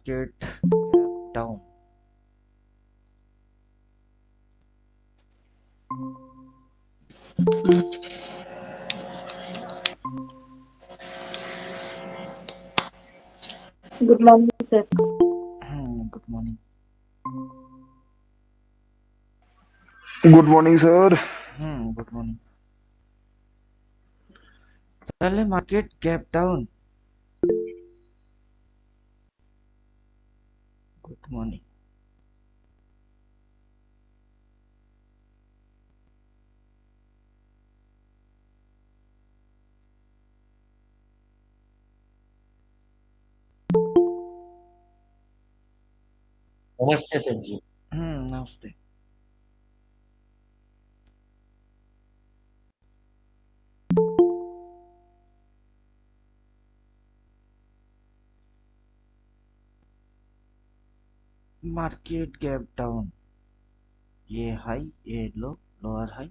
Market down. Good morning sir. Good morning. Good morning sir. Good morning. पहले market gap down. Good morning. नमस्ते sir ji. नमस्ते। Market gap down. ये high, ये low, lower high,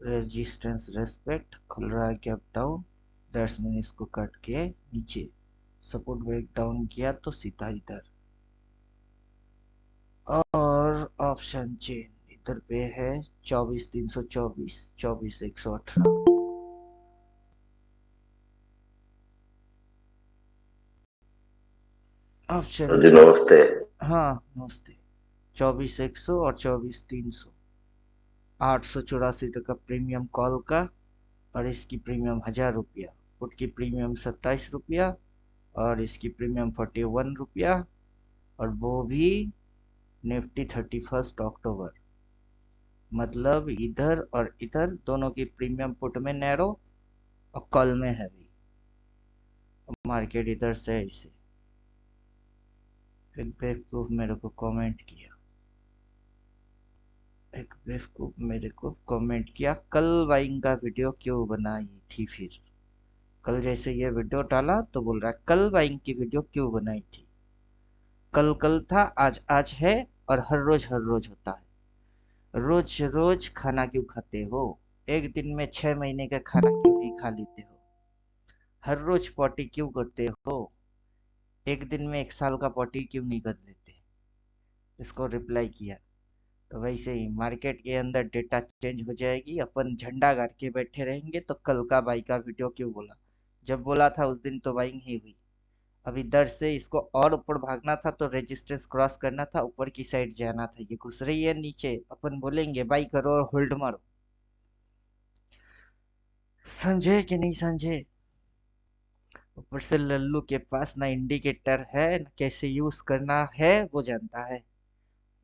resistance respect, खुल रहा है gap down. That's mean इसको cut के नीचे सपोर्ट ब्रेक डाउन किया तो सीधा इधर। और ऑप्शन चेन इधर पे है 24,324, 24,118। ऑप्शन जी नमस्ते। हाँ नमस्ते। 24,100 और 24,300। 884 का प्रीमियम कॉल का, और इसकी प्रीमियम 1,000 रुपया। पुट की प्रीमियम 27 रुपया, और इसकी प्रीमियम 41 रुपया। और वो भी निफ्टी 31 अक्टूबर। मतलब इधर और इधर दोनों की प्रीमियम पुट में नैरो और कॉल में हैवी। मार्केट इधर से इसे एक बेवकूफ मेरे को कमेंट किया, एक बेवकूफ मेरे को कमेंट किया, कल बाइंग का वीडियो क्यों बनाई थी। फिर कल जैसे ये वीडियो डाला तो बोल रहा है कल बाइंग की वीडियो क्यों बनाई थी। कल कल था, आज आज है, और हर रोज होता है। रोज रोज खाना क्यों खाते हो। एक दिन में 6 महीने का खाना क्यों नहीं खा लेते हो। हर रोज पॉटी क्यों करते हो। एक दिन में 1 साल का पॉटी क्यों नहीं कर लेते। इसको रिप्लाई किया। तो वैसे ही मार्केट के अंदर डेटा चेंज हो जाएगी, अपन झंडा गाड़ के बैठे रहेंगे तो कल का बाई का वीडियो क्यों बोला। जब बोला था उस दिन तो बाइंग ही हुई। अभी दर से इसको और ऊपर भागना था तो रेजिस्टेंस क्रॉस करना था, ऊपर की साइड जाना था। ये घुस रही है नीचे, अपन बोलेंगे बाई करो और होल्ड मारो। समझे कि नहीं समझे। ऊपर से लल्लू के पास ना इंडिकेटर है, ना कैसे यूज करना है वो जानता है।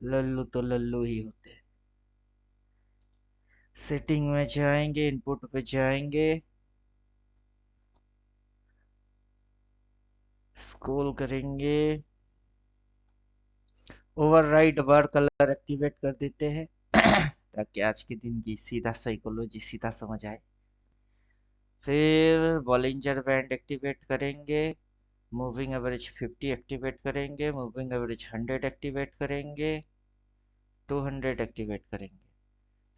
लल्लू तो लल्लू ही होते हैं। सेटिंग में जाएंगे, इनपुट पे जाएंगे, स्क्रॉल करेंगे, ओवरराइड बार कलर एक्टिवेट कर देते हैं ताकि आज के दिन की सीधा साइकोलॉजी सीधा समझ आए। फिर बॉलिंजर बैंड एक्टिवेट करेंगे, मूविंग एवरेज 50 एक्टिवेट करेंगे, मूविंग एवरेज 100 एक्टिवेट करेंगे, 200 एक्टिवेट करेंगे।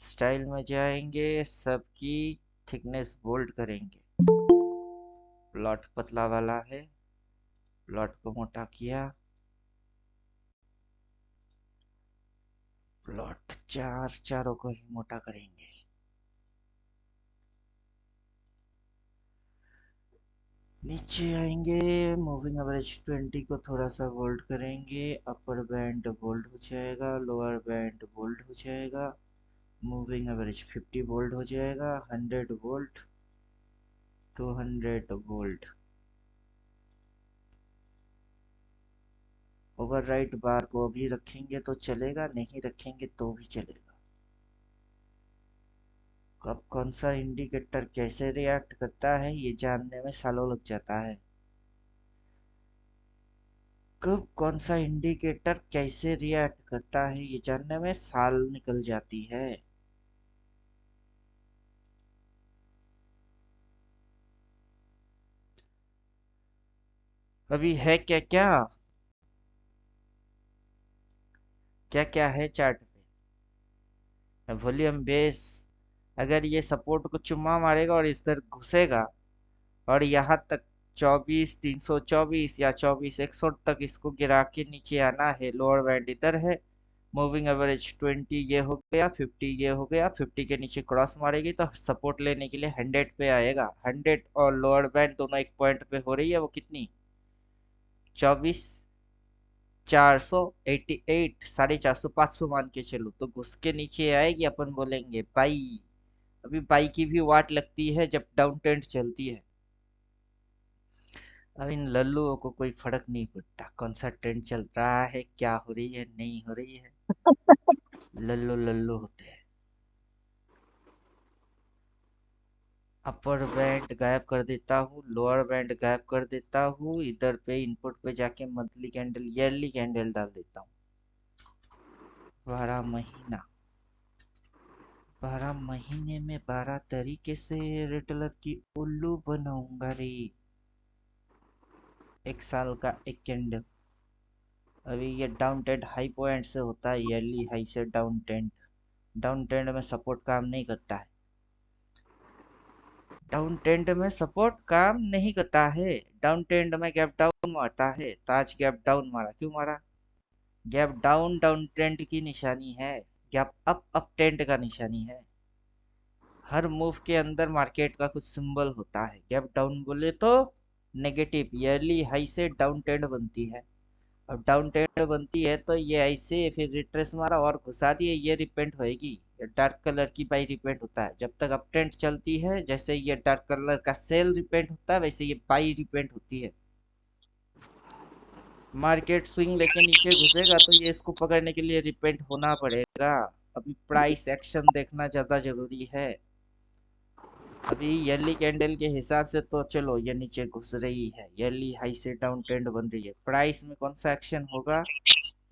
स्टाइल में जाएंगे, सबकी थिकनेस बोल्ड करेंगे। प्लॉट पतला वाला है, प्लॉट को मोटा किया। प्लॉट चारों को ही मोटा करेंगे। नीचे आएंगे, मूविंग एवरेज 20 को थोड़ा सा बोल्ड करेंगे। अपर बैंड बोल्ड हो जाएगा, लोअर बैंड बोल्ड हो जाएगा। मूविंग एवरेज 50 बोल्ड हो जाएगा, 100 वोल्ट, 200 वोल्ट। ओवरराइट बार को भी रखेंगे तो चलेगा, नहीं रखेंगे तो भी चलेगा। कब कौन सा इंडिकेटर कैसे रिएक्ट करता है ये जानने में सालों लग जाता है। कब कौन सा इंडिकेटर कैसे रिएक्ट करता है ये जानने में साल निकल जाती है। अभी है क्या क्या क्या क्या है चार्ट पे। वॉल्यूम बेस, अगर ये सपोर्ट को चुम्मा मारेगा और इस तरह घुसेगा और यहाँ तक 24,324 या 24,100 तक इसको गिरा के नीचे आना है। लोअर बैंड इधर है। मूविंग एवरेज 20 ये हो गया, 50 ये हो गया। 50 के नीचे क्रॉस मारेगी तो सपोर्ट लेने के लिए 100 पे आएगा। 100 और लोअर बैंड दोनों एक पॉइंट पे हो रही है, वो कितनी 24,488, 450, 500 मान के चलो। तो घुस के नीचे आएगी, अपन बोलेंगे बाई। अभी बाई की भी वाट लगती है जब डाउन ट्रेंड चलती है। अब इन लल्लुओं को कोई फर्क नहीं पड़ता कौन सा ट्रेंड चल रहा है, क्या हो रही है नहीं हो रही है। लल्लू लल्लू होते हैं। अपर बैंड गायब कर देता हूँ, लोअर बैंड गायब कर देता हूँ। इधर पे इनपुट पे जाके मंथली कैंडल, ईयरली कैंडल डाल देता हूँ। 12 महीना, 12 महीने में 12 तरीके से रिटेलर की उल्लू बनाऊंगा रे। एक साल का एक कैंडल। अभी ये डाउन ट्रेंड हाई पॉइंट से होता है, ईयरली हाई से डाउन ट्रेंड। डाउन ट्रेंड में सपोर्ट काम नहीं करता है। डाउन ट्रेंड में सपोर्ट काम नहीं करता है। डाउन ट्रेंड में गैप डाउन मारता है। तो आज गैप डाउन मारा, क्यों मारा? गैप डाउन डाउन ट्रेंड की निशानी है। गैप अप अप ट्रेंड का निशानी है। हर मूव के अंदर मार्केट का कुछ सिंबल होता है। गैप डाउन बोले तो नेगेटिव, ईयरली हाई से डाउन ट्रेंड बनती है। अब डाउन ट्रेंड बनती है तो ये ऐसे फिर रिट्रेस मारा और घुसा दिए, ये रिपेंट होएगी। ये डार्क कलर की बाई रिपेंट होता है। जब तक अप ट्रेंड चलती है, जैसे ये डार्क कलर का सेल रिपेंट होता है, वैसे ये बाई रिपेंट होती है। मार्केट स्विंग लेके नीचे घुसेगा तो ये इसको पकड़ने के लिए रिपेंट होना पड़ेगा। अभी प्राइस एक्शन देखना ज्यादा जरूरी है। अभी ईयरली कैंडल के हिसाब से तो चलो ये नीचे घुस रही है, ईयरली हाई से डाउन ट्रेंड बन रही है। प्राइस में कौन सा एक्शन होगा,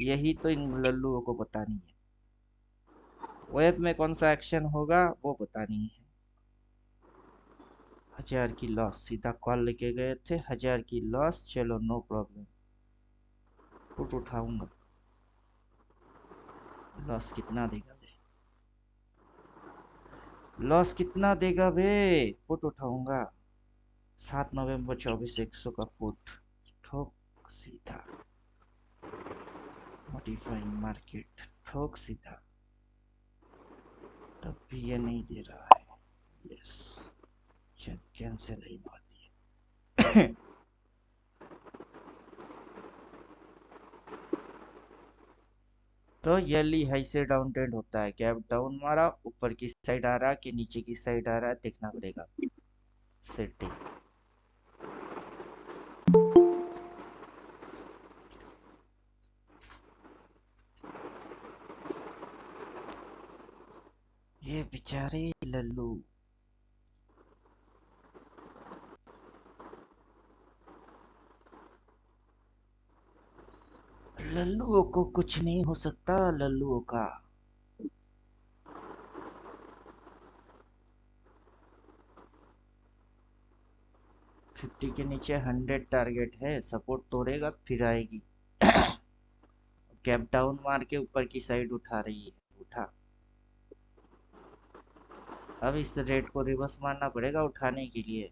यही तो इन लल्लुओं को पता नहीं है। वेब में कौन सा एक्शन होगा वो पता नहीं है। 1000 की लॉस, सीधा कॉल लेके गए थे, 1000 की लॉस। चलो नो प्रॉब्लम, पुट उठाऊंगा। लॉस कितना देगा बे, लॉस कितना देगा बे? पुट उठाऊंगा। 7 नवंबर 24,100 का पुट। ठोक सीधा, मॉडिफाइंग मार्केट, ठोक सीधा। तब भी ये नहीं दे रहा है। यस, कैंसिल ही मार दिया। तो ईयरली हाई से डाउन ट्रेंड होता है। गैप डाउन मारा, ऊपर की साइड आ रहा है कि नीचे की साइड आ रहा है, देखना पड़ेगा। सेटिंग, ये बेचारे लल्लू। लल्लुओं को कुछ नहीं हो सकता, लल्लुओं का। फिफ्टी के नीचे 100 टारगेट है, सपोर्ट तोड़ेगा फिर आएगी। गैप डाउन मार के ऊपर की साइड उठा रही है, उठा। अब इस रेट को रिवर्स मारना पड़ेगा उठाने के लिए।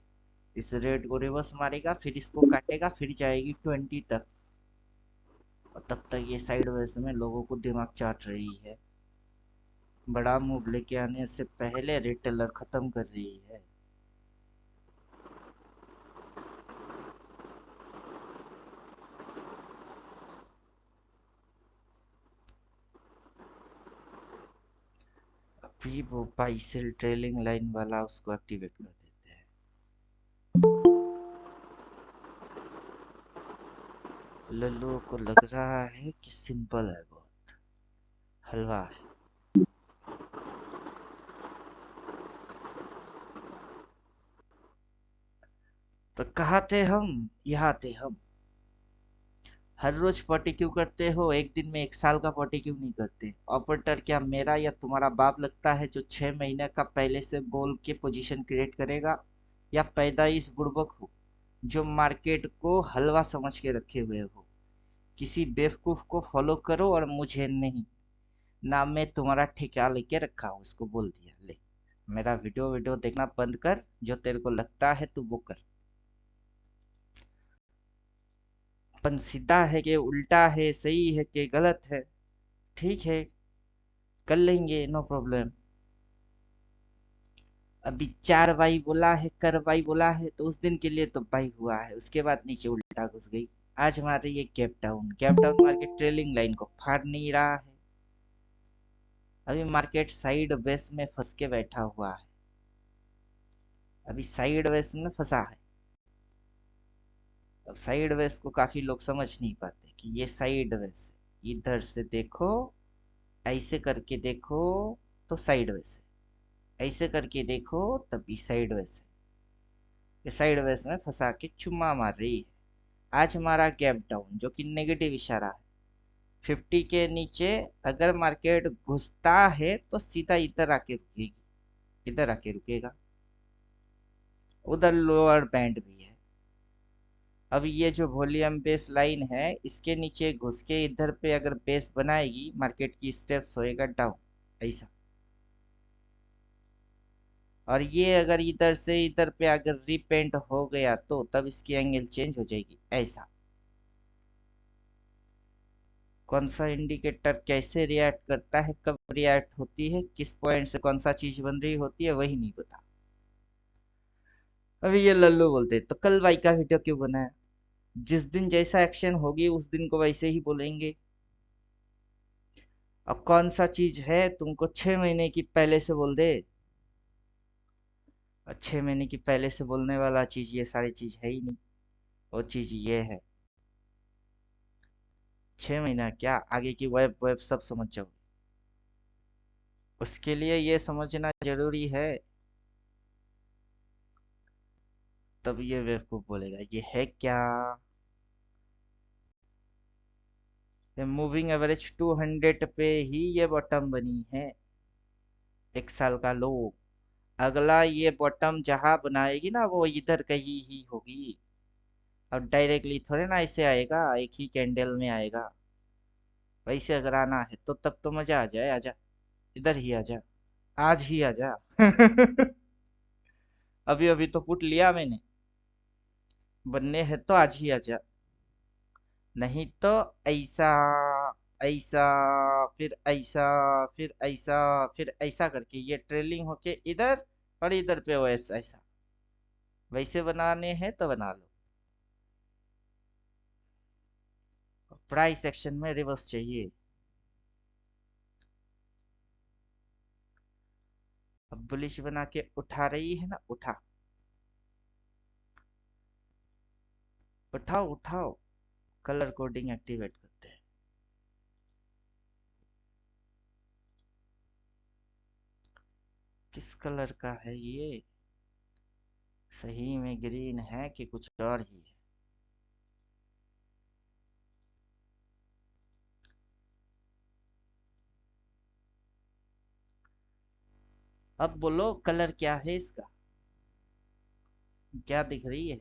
इस रेट को रिवर्स मारेगा, फिर इसको काटेगा, फिर जाएगी 20 तक। और तब तक ये साइड वेज में लोगों को दिमाग चाट रही है। बड़ा मूव लेके आने से पहले रिटेलर खत्म कर रही है। अभी वो बाई सेल ट्रेलिंग लाइन वाला उसको एक्टिवेट कर देते हैं। लल्लुओं को लग रहा है कि सिंपल है, बहुत हलवा है। तो कहाँ थे हम, यहाँ थे हम। हर रोज पार्टी क्यों करते हो, एक दिन में 1 साल का पार्टी क्यों नहीं करते? ऑपरेटर क्या मेरा या तुम्हारा बाप लगता है जो 6 महीने का पहले से बोल के पोजीशन क्रिएट करेगा? या पैदाइश बुड़बक हो जो मार्केट को हलवा समझ के रखे हुए हो? किसी बेवकूफ को फॉलो करो और मुझे नहीं। ना मैं तुम्हारा ठेका लेके रखा हूँ, उसको बोल दिया। ले, मेरा वीडियो वीडियो देखना बंद कर, जो तेरे को लगता है तू वो कर। अपन सीधा है कि उल्टा है, सही है कि गलत है, ठीक है, कर लेंगे, नो प्रॉब्लम। अभी 4 बाई बोला है, कर बाई बोला है, तो उस दिन के लिए तो बाई हुआ है, उसके बाद नीचे उल्टा घुस गई। आज हमारे ये gap down market trailing line को फाड़ नहीं रहा है। अभी मार्केट साइड वेस में फंस के बैठा हुआ है, अभी साइड वेस में फंसा है। अब साइड वेस को काफी लोग समझ नहीं पाते कि ये साइड वेस है, इधर से देखो, ऐसे करके देखो तो साइड वेस है, ऐसे करके देखो तब भी साइड वेस है। ये साइड वेस में फंसा के चुम्मा मार रही है। आज हमारा गैप डाउन जो कि नेगेटिव इशारा है, 50 के नीचे अगर मार्केट घुसता है तो सीधा इधर आके रुकेगी, इधर आके रुकेगा। उधर लोअर बैंड भी है। अब ये जो वॉल्यूम बेस लाइन है, इसके नीचे घुस के इधर पे अगर बेस बनाएगी, मार्केट की स्टेप्स होएगा डाउन ऐसा। और ये अगर इधर से इधर पे अगर रिपेंट हो गया तो तब इसकी एंगल चेंज हो जाएगी ऐसा। कौन सा इंडिकेटर कैसे रिएक्ट करता है, कब रिएक्ट होती है, किस पॉइंट से कौन सा चीज बन रही होती है, वही नहीं पता। अभी ये लल्लू बोलते तो कल भाई का वीडियो क्यों बनाया? जिस दिन जैसा एक्शन होगी उस दिन को वैसे ही बोलेंगे। अब कौन सा चीज है तुमको 6 महीने की पहले से बोल दे, और 6 महीने की पहले से बोलने वाला चीज ये सारी चीज है ही नहीं। वो चीज ये है, 6 महीना क्या, आगे की वेब वेब सब समझ जाओ। उसके लिए ये समझना जरूरी है। तब ये बेवकूफ बोलेगा ये है क्या। मूविंग एवरेज 200 पे ही ये बॉटम बनी है, 1 साल का लो। अगला ये बॉटम जहां बनाएगी ना वो इधर कहीं ही होगी। अब डायरेक्टली थोड़े ना ऐसे आएगा, एक ही कैंडल में आएगा। वैसे अगर आना है तो तब तो मजा आ जाए, आजा, इधर ही आजा, आज ही आजा। अभी अभी तो पुट लिया मैंने, बनने है तो आज ही आजा। नहीं तो ऐसा, ऐसा, फिर ऐसा, फिर ऐसा, फिर ऐसा करके ये ट्रेलिंग होके इधर, और इधर पे वैसा ऐसा। वैसे बनाने हैं तो बना लो। प्राइस एक्शन में रिवर्स चाहिए। अब बुलिश बना के उठा रही है ना, उठा, उठाओ उठाओ, कलर कोडिंग एक्टिवेट करते हैं। किस कलर का है ये, सही में ग्रीन है कि कुछ और ही है? अब बोलो कलर क्या है इसका, क्या दिख रही है?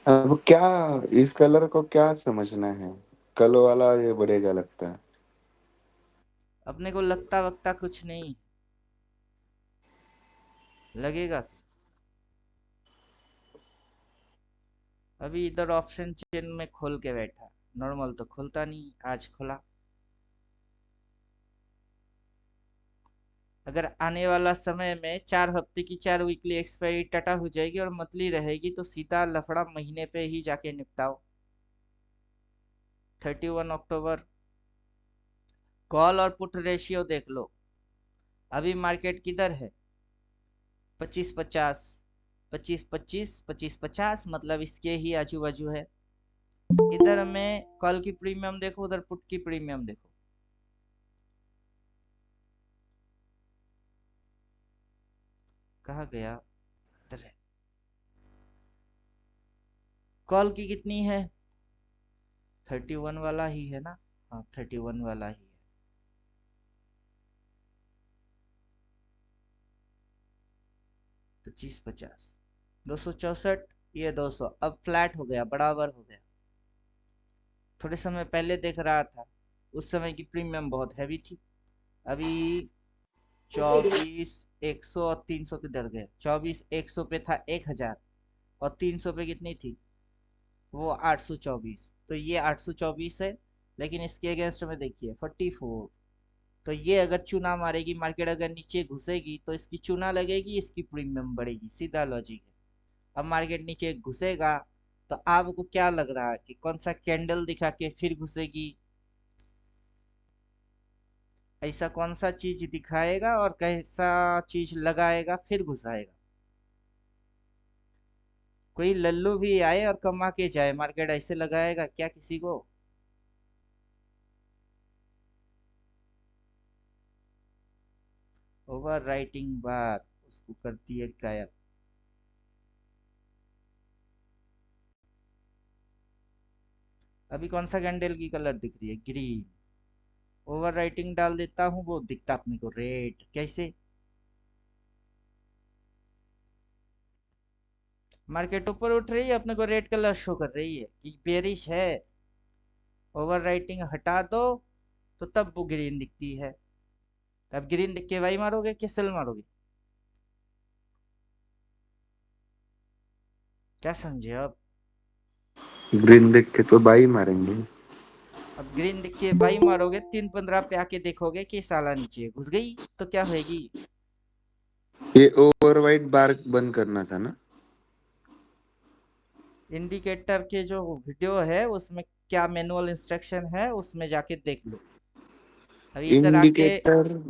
अब क्या, इस कलर को क्या समझना है? कल वाला ये बढ़िया लगता है। अपने को लगता वक्ता कुछ नहीं, लगेगा तो। अभी इधर ऑप्शन चेन में खोल के बैठा, नॉर्मल तो खुलता नहीं, आज खुला। अगर आने वाला समय में 4 हफ्ते की 4 वीकली एक्सपायरी टटा हो जाएगी और मतली रहेगी तो सीधा लफड़ा महीने पे ही जाके निपटाओ। 31 अक्टूबर, कॉल और पुट रेशियो देख लो। अभी मार्केट किधर है? 25-50, 25-25, 25-50, मतलब इसके ही आजू बाजू है। इधर में कॉल की प्रीमियम देखो, उधर पुट की प्रीमियम देखो। कहाँ गया, इधर है। कॉल की कितनी है? 31 वाला ही है ना, हाँ 31 वाला ही है। 25-50, 264, ये 200, अब फ्लैट हो गया, बराबर हो गया। थोड़े समय पहले देख रहा था, उस समय की प्रीमियम बहुत हैवी थी। अभी 24 100 और 300 किधर गए? 24 100 पे था 1000 और 300 पे कितनी थी? वो 824। तो ये 824 है, लेकिन इसके अगेंस्ट में देखिए 44। तो ये अगर चूना मारेगी, मार्केट अगर नीचे घुसेगी तो इसकी चूना लगेगी, इसकी प्रीमियम बढ़ेगी, सीधा लॉजिक है। अब मार्केट नीचे घुसेगा तो आपको क्या लग रहा है कि कौन सा कैंडल दिखा के फिर घुसेगी? ऐसा कौन सा चीज दिखाएगा और कैसा चीज लगाएगा फिर घुसाएगा? कोई लल्लू भी आए और कमा के जाए, मार्केट ऐसे लगाएगा क्या किसी को? ओवर राइटिंग बात उसको करती है गायब। अभी कौन सा कैंडल की कलर दिख रही है? ग्रीन। ओवर राइटिंग डाल देता हूँ, वो दिखता अपने को रेड। कैसे? मार्केट ऊपर उठ रही है, अपने को रेड कलर शो कर रही है कि बेरिश है। ओवर राइटिंग हटा दो तो तब वो ग्रीन दिखती है। अब ग्रीन दिख के वाई मारोगे कि सेल मारोगे? क्या समझे अब? ग्रीन देख के तो बाई मारेंगे। अब ग्रीन दिख के बाई मारोगे, 315 पे आके देखोगे कि साला नीचे घुस गई तो क्या होगी? ये ओवर वाइट बार बंद करना था ना। इंडिकेटर के जो वीडियो है उसमें क्या मैनुअल इंस्ट्रक्शन है उसमें जाके देख लो। अभी इंडिकेटर।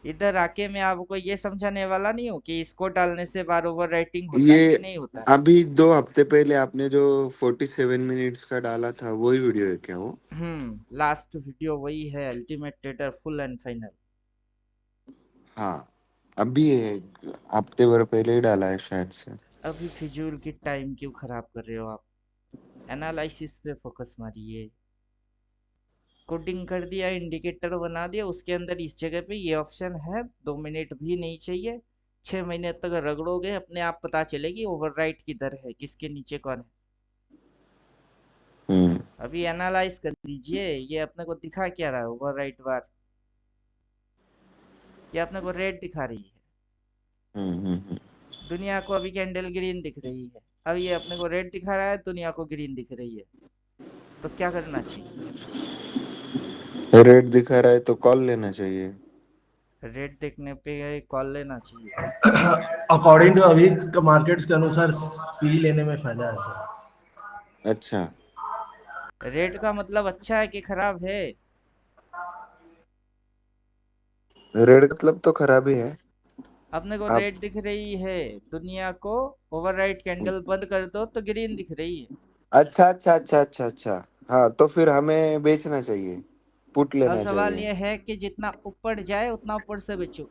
इधर आके मैं आपको ये समझाने वाला नहीं हूँ कि इसको डालने से बार ओवर राइटिंग होता है ये कि नहीं होता है। अभी 2 हफ्ते पहले आपने जो 47 मिनट्स का डाला था वही वीडियो है क्या वो? लास्ट वीडियो वही है, ultimate trader full and final. हाँ, अभी है, हफ्ते भर पहले ही डाला है शायद से। अभी फिजूल की टाइम क्यों खराब कर रहे हो आप? एनालिसिस पे फोकस मारिए। कोडिंग कर दिया, इंडिकेटर बना दिया, उसके अंदर इस जगह पे ये ऑप्शन है, 2 मिनट भी नहीं चाहिए। 6 महीने तक रगड़ोगे, अपने आप पता चलेगी ओवरराइट किधर है, किसके नीचे कौन है। हम्म। अभी एनालाइज कर लीजिए, ये अपने को दिखा क्या रहा है ओवरराइट बार? ये अपने को रेड दिखा रही है। दुनिया को अभी कैंडल ग्रीन दिख रही है। अब ये अपने को रेड दिखा रहा है, दुनिया को ग्रीन दिख रही है। तो क्या करना चाहिए? रेड दिखा रहा है तो कॉल लेना चाहिए। रेड देखने पे कॉल लेना चाहिए। अकॉर्डिंग टू अभी मार्केट्स के अनुसार पी लेने में फायदा है सर। अच्छा। रेड का मतलब अच्छा है कि खराब है? रेड मतलब तो खराब ही है। अपने को आप रेड दिख रही है, दुनिया को ओवरराइट कैंडल बंद कर दो तो ग्रीन दिख रही है। अच्छा अच्छा अच्छा अच्छा अच्छा। हाँ, तो फिर हमें बेचना चाहिए, पुट अब लेना सवाल चाहिए। ये है कि जितना ऊपर जाए उतना ऊपर से बेचो।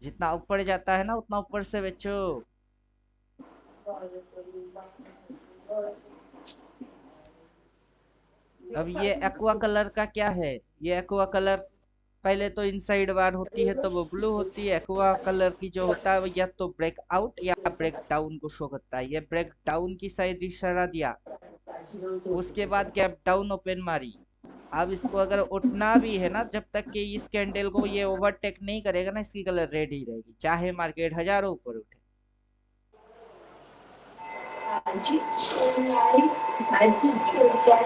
जितना ऊपर जाता है ना उतना ऊपर से बेचो। अब ये एक्वा कलर का क्या है? ये एक्वा कलर पहले तो इनसाइड बार होती है तो वो ब्लू होती है। एक्वा कलर की जो होता है वो या तो ब्रेक आउट या ब्रेक डाउन को शो करता है। ये ब्रेक डाउन की साइड इशारा दिया, उसके बाद गैप डाउन ओपन मारी। अब इसको अगर उठना भी है ना, जब तक कि इस कैंडल को ये ओवरटेक नहीं करेगा ना, इसकी कलर रेड ही रहेगी, चाहे मार्केट हजारों ऊपर उठे। अब समझे क्या?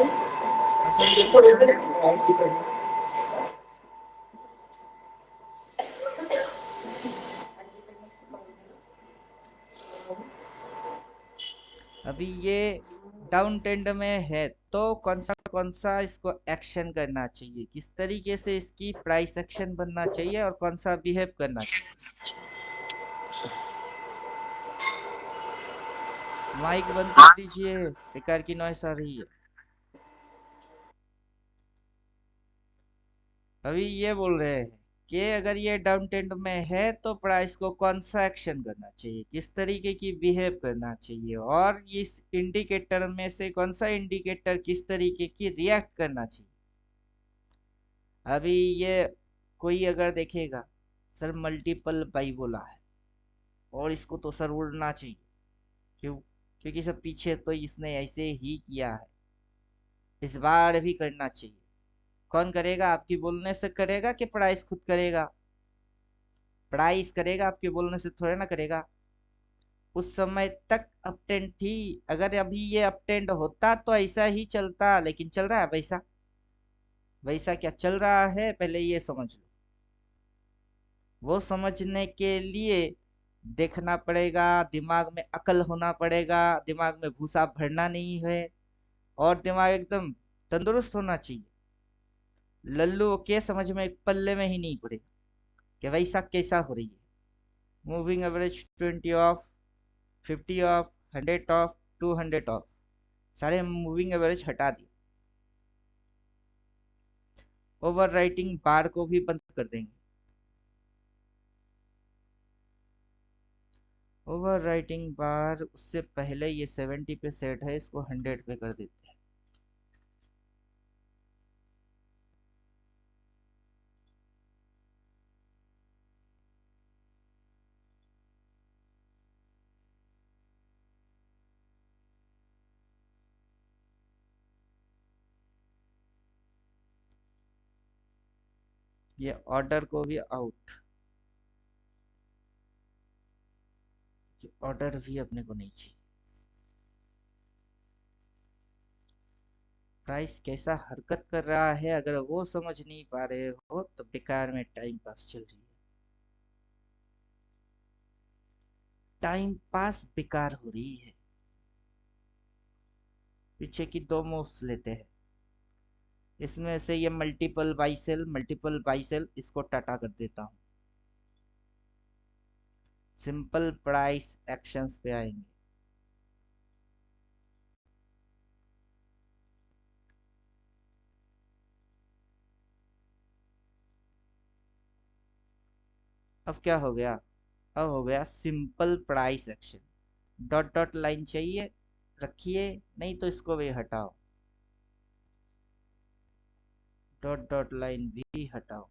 अभी ये डाउन ट्रेंड में है तो कौन सा इसको एक्शन करना चाहिए, किस तरीके से इसकी प्राइस एक्शन बनना चाहिए और कौन सा बिहेव करना चाहिए? माइक बंद कर दीजिए, बेकार की नॉइस आ रही है। अभी ये बोल रहे हैं कि अगर ये डाउन ट्रेंड में है तो प्राइस को कौन सा एक्शन करना चाहिए, किस तरीके की बिहेव करना चाहिए, और इस इंडिकेटर में से कौन सा इंडिकेटर किस तरीके की रिएक्ट करना चाहिए। अभी ये कोई अगर देखेगा, सर मल्टीपल बाई बोला है और इसको तो सर उड़ना चाहिए। क्यों? क्योंकि सब पीछे तो इसने ऐसे ही किया है, इस बार भी करना चाहिए। कौन करेगा? आपकी बोलने से करेगा कि प्राइस खुद करेगा? प्राइस करेगा, आपके बोलने से थोड़े ना करेगा। उस समय तक अपटेंड थी। अगर अभी ये अपटेंड होता तो ऐसा ही चलता, लेकिन चल रहा है वैसा। वैसा क्या चल रहा है पहले ये समझ लो। वो समझने के लिए देखना पड़ेगा, दिमाग में अकल होना पड़ेगा, दिमाग में भूसा भरना नहीं है, और दिमाग एकदम तंदुरुस्त होना चाहिए। लल्लू के समझ में पल्ले में ही नहीं पड़ेगा कि वैसा कैसा हो रही है। Moving average 20 of, 50 of, 100 of, 200 of, सारे मूविंग एवरेज हटा दिए। ओवर राइटिंग बार को भी बंद कर देंगे। ओवर राइटिंग बार उससे पहले ये 70 पे सेट है, इसको 100 पे कर देते हैं। ये ऑर्डर को भी आउट, ऑर्डर भी अपने को नहीं चाहिए। प्राइस कैसा हरकत कर रहा है, अगर वो समझ नहीं पा रहे हो तो बेकार में टाइम पास चल रही है। टाइम पास बेकार हो रही है। पीछे की दो मूव्स लेते हैं। इसमें से ये मल्टीपल बाई सेल इसको टाटा कर देता हूँ। सिंपल प्राइस एक्शंस पे आएंगे। अब क्या हो गया? अब हो गया simple price action. Dot dot line चाहिए रखिए, नहीं तो इसको भी हटाओ। डॉट डॉट लाइन भी हटाओ।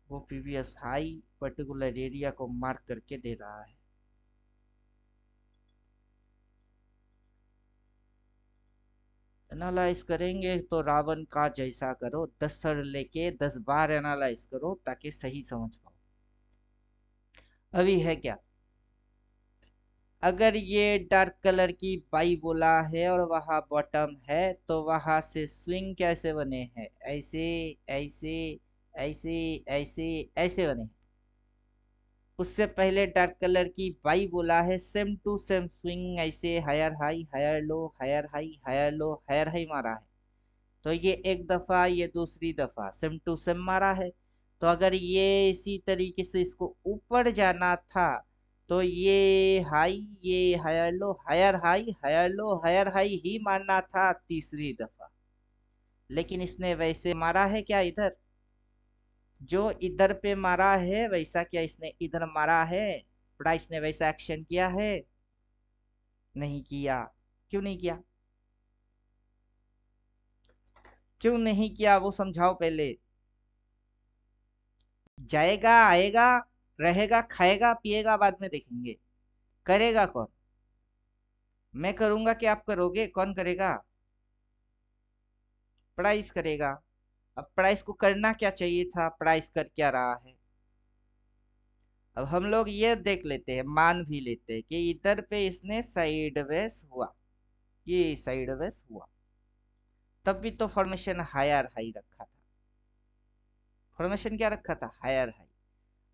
वो प्रीवियस हाई पर्टिकुलर एरिया को मार्क करके दे रहा है। एनालाइज करेंगे तो रावण का जैसा करो, 10 सर लेके 10 बार एनालाइज करो ताकि सही समझ पाओ। अभी है क्या? अगर ये डार्क कलर की बाई बोला है और वहां बॉटम है तो वहां से स्विंग कैसे बने हैं? ऐसे ऐसे ऐसे ऐसे ऐसे बने हैं। उससे पहले डार्क कलर की बाई बोला है, सेम टू सेम स्विंग ऐसे higher high higher low higher high higher low higher high मारा है। तो ये एक दफा, ये दूसरी दफा सेम टू सेम मारा है। तो अगर ये इसी तरीके से इसको ऊपर जाना था तो ये हाई, ये higher low higher high higher low higher high ही मारना था तीसरी दफा। लेकिन इसने वैसे मारा है क्या? इधर जो इधर पे मारा है वैसा क्या इसने इधर मारा है? प्राइस ने वैसा एक्शन किया है? नहीं किया। क्यों नहीं किया? क्यों नहीं किया वो समझाओ पहले। जाएगा, आएगा, रहेगा, खाएगा, पिएगा, बाद में देखेंगे। करेगा कौन? मैं करूंगा कि आप करोगे? कौन करेगा? प्राइस करेगा। अब प्राइस को करना क्या चाहिए था? प्राइस कर क्या रहा है? अब हम लोग ये देख लेते हैं, मान भी लेते हैं कि इधर पे इसने साइडवेज हुआ, ये साइडवेज हुआ, तब भी तो फॉर्मेशन हायर हाई रखा था। फॉर्मेशन क्या रखा था? Higher high.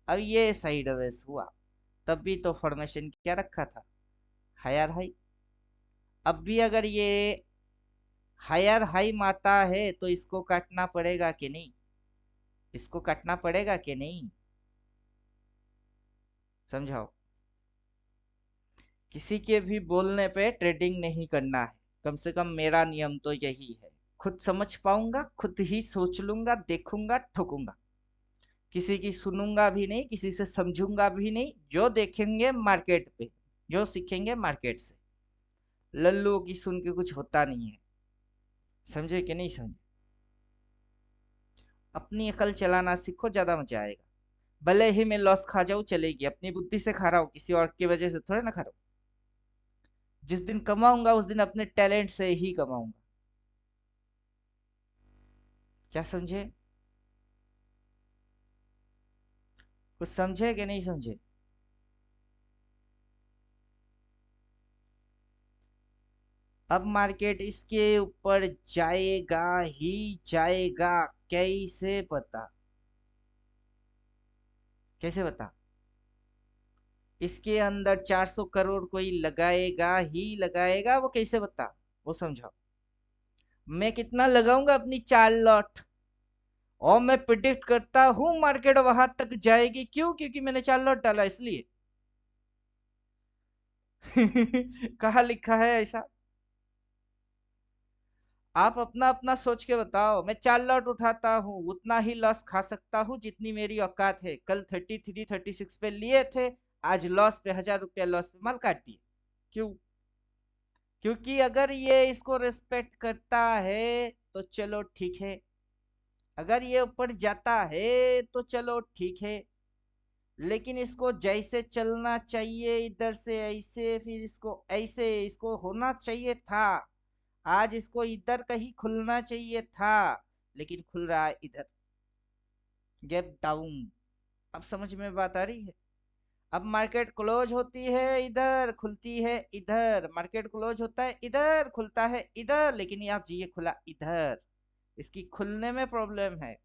अब ये साइडवेज हुआ, तब भी तो फॉर्मेशन क्या रखा था? Higher high. अब भी अगर ये हायर हाई मारता है तो इसको काटना पड़ेगा कि नहीं? इसको काटना पड़ेगा कि नहीं? समझाओ। किसी के भी बोलने पे ट्रेडिंग नहीं करना है। कम से कम मेरा नियम तो यही है। खुद समझ पाऊंगा, खुद ही सोच लूंगा, देखूंगा, ठोकूंगा। किसी की सुनूंगा भी नहीं, किसी से समझूंगा भी नहीं। जो देखेंगे मार्केट पे, जो सीखेंगे मार्केट से। लल्लू की सुन के कुछ होता नहीं है। समझे कि नहीं समझे? अपनी अकल चलाना सीखो, ज्यादा मजा आएगा। भले ही मैं लॉस खा जाऊं चलेगी, अपनी बुद्धि से खा रहा हूं, किसी और की वजह से थोड़ा ना खा रहा हूं। जिस दिन कमाऊंगा उस दिन अपने टैलेंट से ही कमाऊंगा। क्या समझे? कुछ समझे कि नहीं समझे? अब मार्केट इसके ऊपर जाएगा ही जाएगा, कैसे पता? कैसे पता? इसके अंदर 400 करोड़ कोई लगाएगा ही लगाएगा, वो कैसे बता? वो समझाओ। मैं कितना लगाऊंगा अपनी 4 लॉट, और मैं प्रिडिक्ट करता हूं मार्केट वहां तक जाएगी। क्यों? क्योंकि मैंने 4 लॉट डाला इसलिए। कहा लिखा है ऐसा? आप अपना अपना सोच के बताओ। मैं 4 लॉट उठाता हूँ, उतना ही लॉस खा सकता हूँ जितनी मेरी औकात है। कल 33-36 पे लिए थे, आज लॉस पे, 1000 रुपया लॉस पे माल काट दिए। क्यों? क्योंकि अगर ये इसको रिस्पेक्ट करता है तो चलो ठीक है, अगर ये ऊपर जाता है तो चलो ठीक है, लेकिन इसको जैसे चलना चाहिए इधर से ऐसे, फिर इसको ऐसे, इसको होना चाहिए था। आज इसको इधर कहीं खुलना चाहिए था, लेकिन खुल रहा है इधर, गैप डाउन। अब समझ में बात आ रही है? अब मार्केट क्लोज होती है इधर, खुलती है इधर, मार्केट क्लोज होता है इधर, खुलता है इधर, लेकिन यहाँ जी ये खुला इधर। इसकी खुलने में प्रॉब्लम है।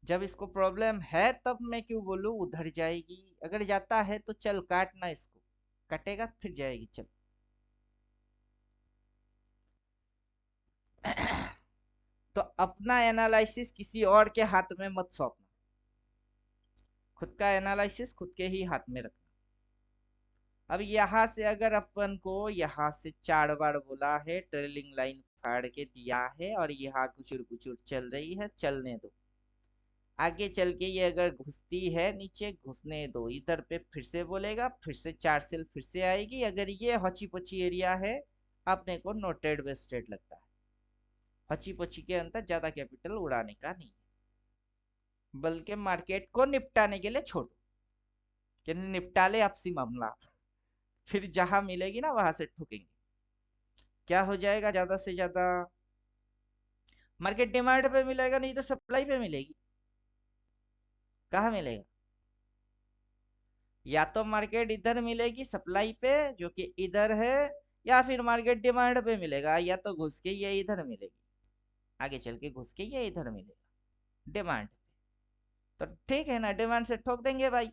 जब इसको प्रॉब्लम है तब मैं क्यों बोलूं उधर जाएगी? अगर जाता है तो चल काटना, इसको कटेगा फिर जाएगी, चल। तो अपना एनालिसिस किसी और के हाथ में मत सौंपना, खुद का एनालिसिस खुद के ही हाथ में रखना। अब यहाँ से अगर अपन को यहाँ से 4 बार बोला है, ट्रेलिंग लाइन फाड़ के दिया है, और यहाँ कुचुर कुचुर चल रही है, चलने दो। आगे चल के ये अगर घुसती है नीचे, घुसने दो। इधर पे फिर से बोलेगा, फिर से 4 सेल फिर से आएगी। अगर ये हची पची एरिया है, अपने को नोटेड वेस्टेड लगता है। हची पची के अंदर ज्यादा कैपिटल उड़ाने का नहीं है, बल्कि मार्केट को निपटाने के लिए छोड़ो कि निपटा ले आपसी मामला। फिर जहां मिलेगी ना वहां से ठोकेंगे। क्या हो जाएगा? ज्यादा से ज्यादा मार्केट डिमांड पे मिलेगा, नहीं तो सप्लाई पे मिलेगी। कहाँ मिलेगा? या तो मार्केट इधर मिलेगी सप्लाई पे, जो कि इधर है, या फिर मार्केट डिमांड पे मिलेगा, या तो घुस के ये इधर मिलेगी, आगे चल के घुस के ये इधर मिलेगा डिमांड पे। तो ठीक है ना, डिमांड से ठोक देंगे भाई,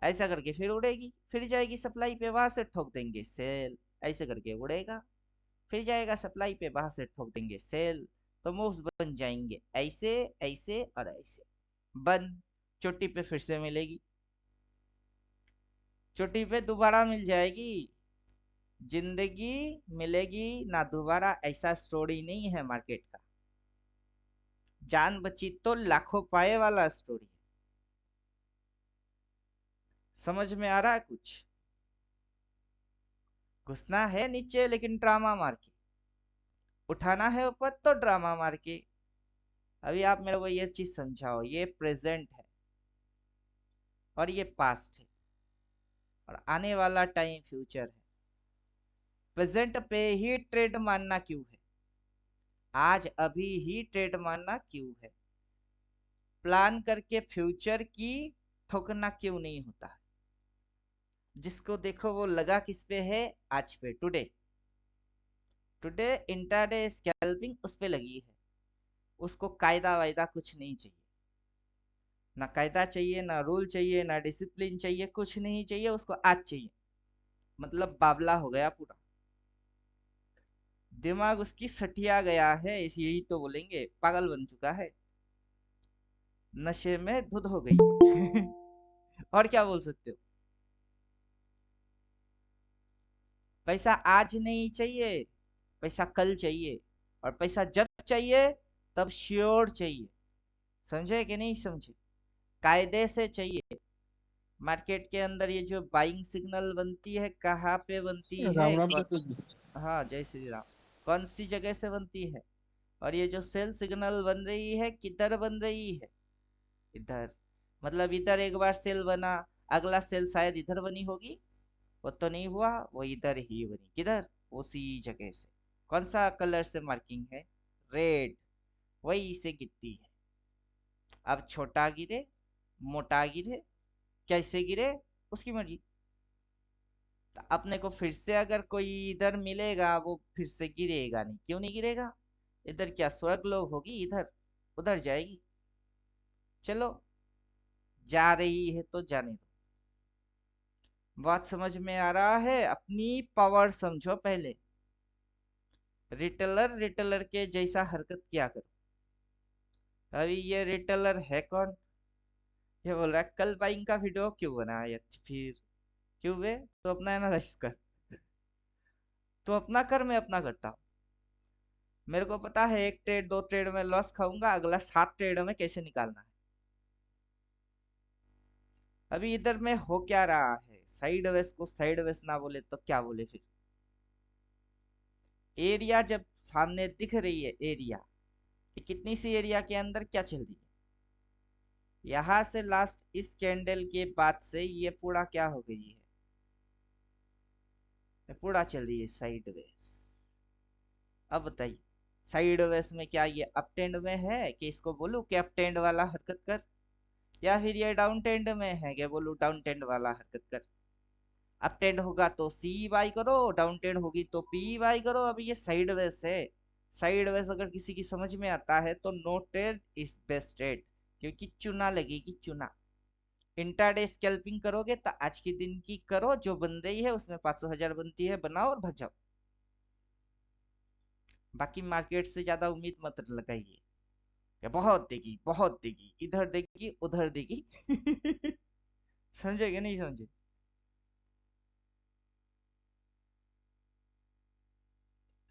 ऐसा करके फिर उड़ेगी, फिर जाएगी सप्लाई पे, वहां से ठोक देंगे सेल, ऐसे करके उड़ेगा, फिर जाएगा सप्लाई पे, वहां से ठोक देंगे सेल। तो मूव्स बन जाएंगे ऐसे, ऐसे और ऐसे। बंद। चोटी पे फिर से मिलेगी, चोटी पे दोबारा मिल जाएगी। जिंदगी मिलेगी ना दोबारा, ऐसा स्टोरी नहीं है मार्केट का। जान बची तो लाखों पाए वाला स्टोरी है। समझ में आ रहा है कुछ? घुसना है नीचे लेकिन ड्रामा मार के, उठाना है ऊपर तो ड्रामा मार के। अभी आप मेरे को ये चीज समझाओ, ये प्रेजेंट है और ये पास्ट है, और आने वाला टाइम फ्यूचर है। प्रेजेंट पे ही ट्रेड मानना क्यों है? आज अभी ही ट्रेड मानना क्यों है? प्लान करके फ्यूचर की ठोकना क्यों नहीं होता है? जिसको देखो वो लगा किस पे है? आज पे, टुडे। टुडे इंट्राडे स्कैल्पिंग उस पे लगी है। उसको कायदा वायदा कुछ नहीं चाहिए, ना कायदा चाहिए, ना रूल चाहिए, ना डिसिप्लिन चाहिए, कुछ नहीं चाहिए उसको, आज चाहिए। मतलब बावला हो गया पूरा, दिमाग उसकी सठिया गया है, इस यही तो बोलेंगे, पागल बन चुका है, नशे में धुत हो गई है। और क्या बोल सकते हो? पैसा आज नहीं चाहिए, पैसा कल चाहिए, और पैसा जब चाहिए तब श्योर चाहिए। समझे कि नहीं समझे? कायदे से चाहिए। मार्केट के अंदर ये जो बाइंग सिग्नल बनती है, कहाँ पे बनती है? राम राम ठाकुर जी। हाँ, जय श्री राम। कौन सी जगह से बनती है? और ये जो सेल सिग्नल बन रही है, किधर बन रही है? इधर। मतलब इधर एक बार सेल बना, अगला सेल शायद इधर बनी होगी, वो तो नहीं हुआ, वो इधर ही बनी। किधर? उसी जगह से। कौन सा कलर से मार्किंग है? रेट वही से गिरती है। अब छोटा गिरे, मोटा गिरे, कैसे गिरे, उसकी मर्जी। तो अपने को फिर से अगर कोई इधर मिलेगा वो फिर से गिरेगा नहीं। क्यों नहीं गिरेगा? इधर क्या स्वर्ग लोग होगी? इधर उधर जाएगी। चलो, जा रही है तो जाने दो। बात समझ में आ रहा है? अपनी पावर समझो पहले। रिटेलर रिटेलर के जैसा हरकत किया करो। अभी ये रिटेलर है कौन? ये बोल रहा है कल बाइंग का वीडियो क्यों बनाया? फिर क्यों बे? तो अपना एनालाइज कर। तो अपना कर, मैं अपना करता हूँ। मेरे को पता है एक ट्रेड दो ट्रेड में लॉस खाऊंगा, अगला 7 ट्रेड में कैसे निकालना है। अभी इधर में हो क्या रहा है? साइड वेस को साइड वेस ना बोले तो क्या बोले फिर? एरिया जब सामने दिख रही है, एरिया कि कितनी सी एरिया के अंदर क्या चल रही है। यहां से लास्ट इस कैंडल के बाद से ये पूरा क्या हो गई है? ये पूरा चल रही है साइड वेस। अब बताइए, साइड वेस में क्या ये अप ट्रेंड में है कि इसको बोलूं कि अप ट्रेंड वाला हरकत कर, या फिर ये डाउन ट्रेंड में है कि बोलूं डाउन ट्रेंड वाला हरकत कर? अप ट्रेंड होगा तो सी बाई करो, डाउन ट्रेंड होगी तो पी बाई करो। अभी ये साइड वेस है। साइड वेस अगर किसी की समझ में आता है तो no trade is best trade, क्योंकि चुना लगेगी चुना। इंट्राडे स्कैल्पिंग करोगे तो आज के दिन की करो, जो बन रही है उसमें 500,000 बनती है, बनाओ और भग जाओ। बाकी मार्केट से ज्यादा उम्मीद मत लगाइए। ये बहुत देगी, इधर देगी उधर देगी। समझे कि नहीं समझे?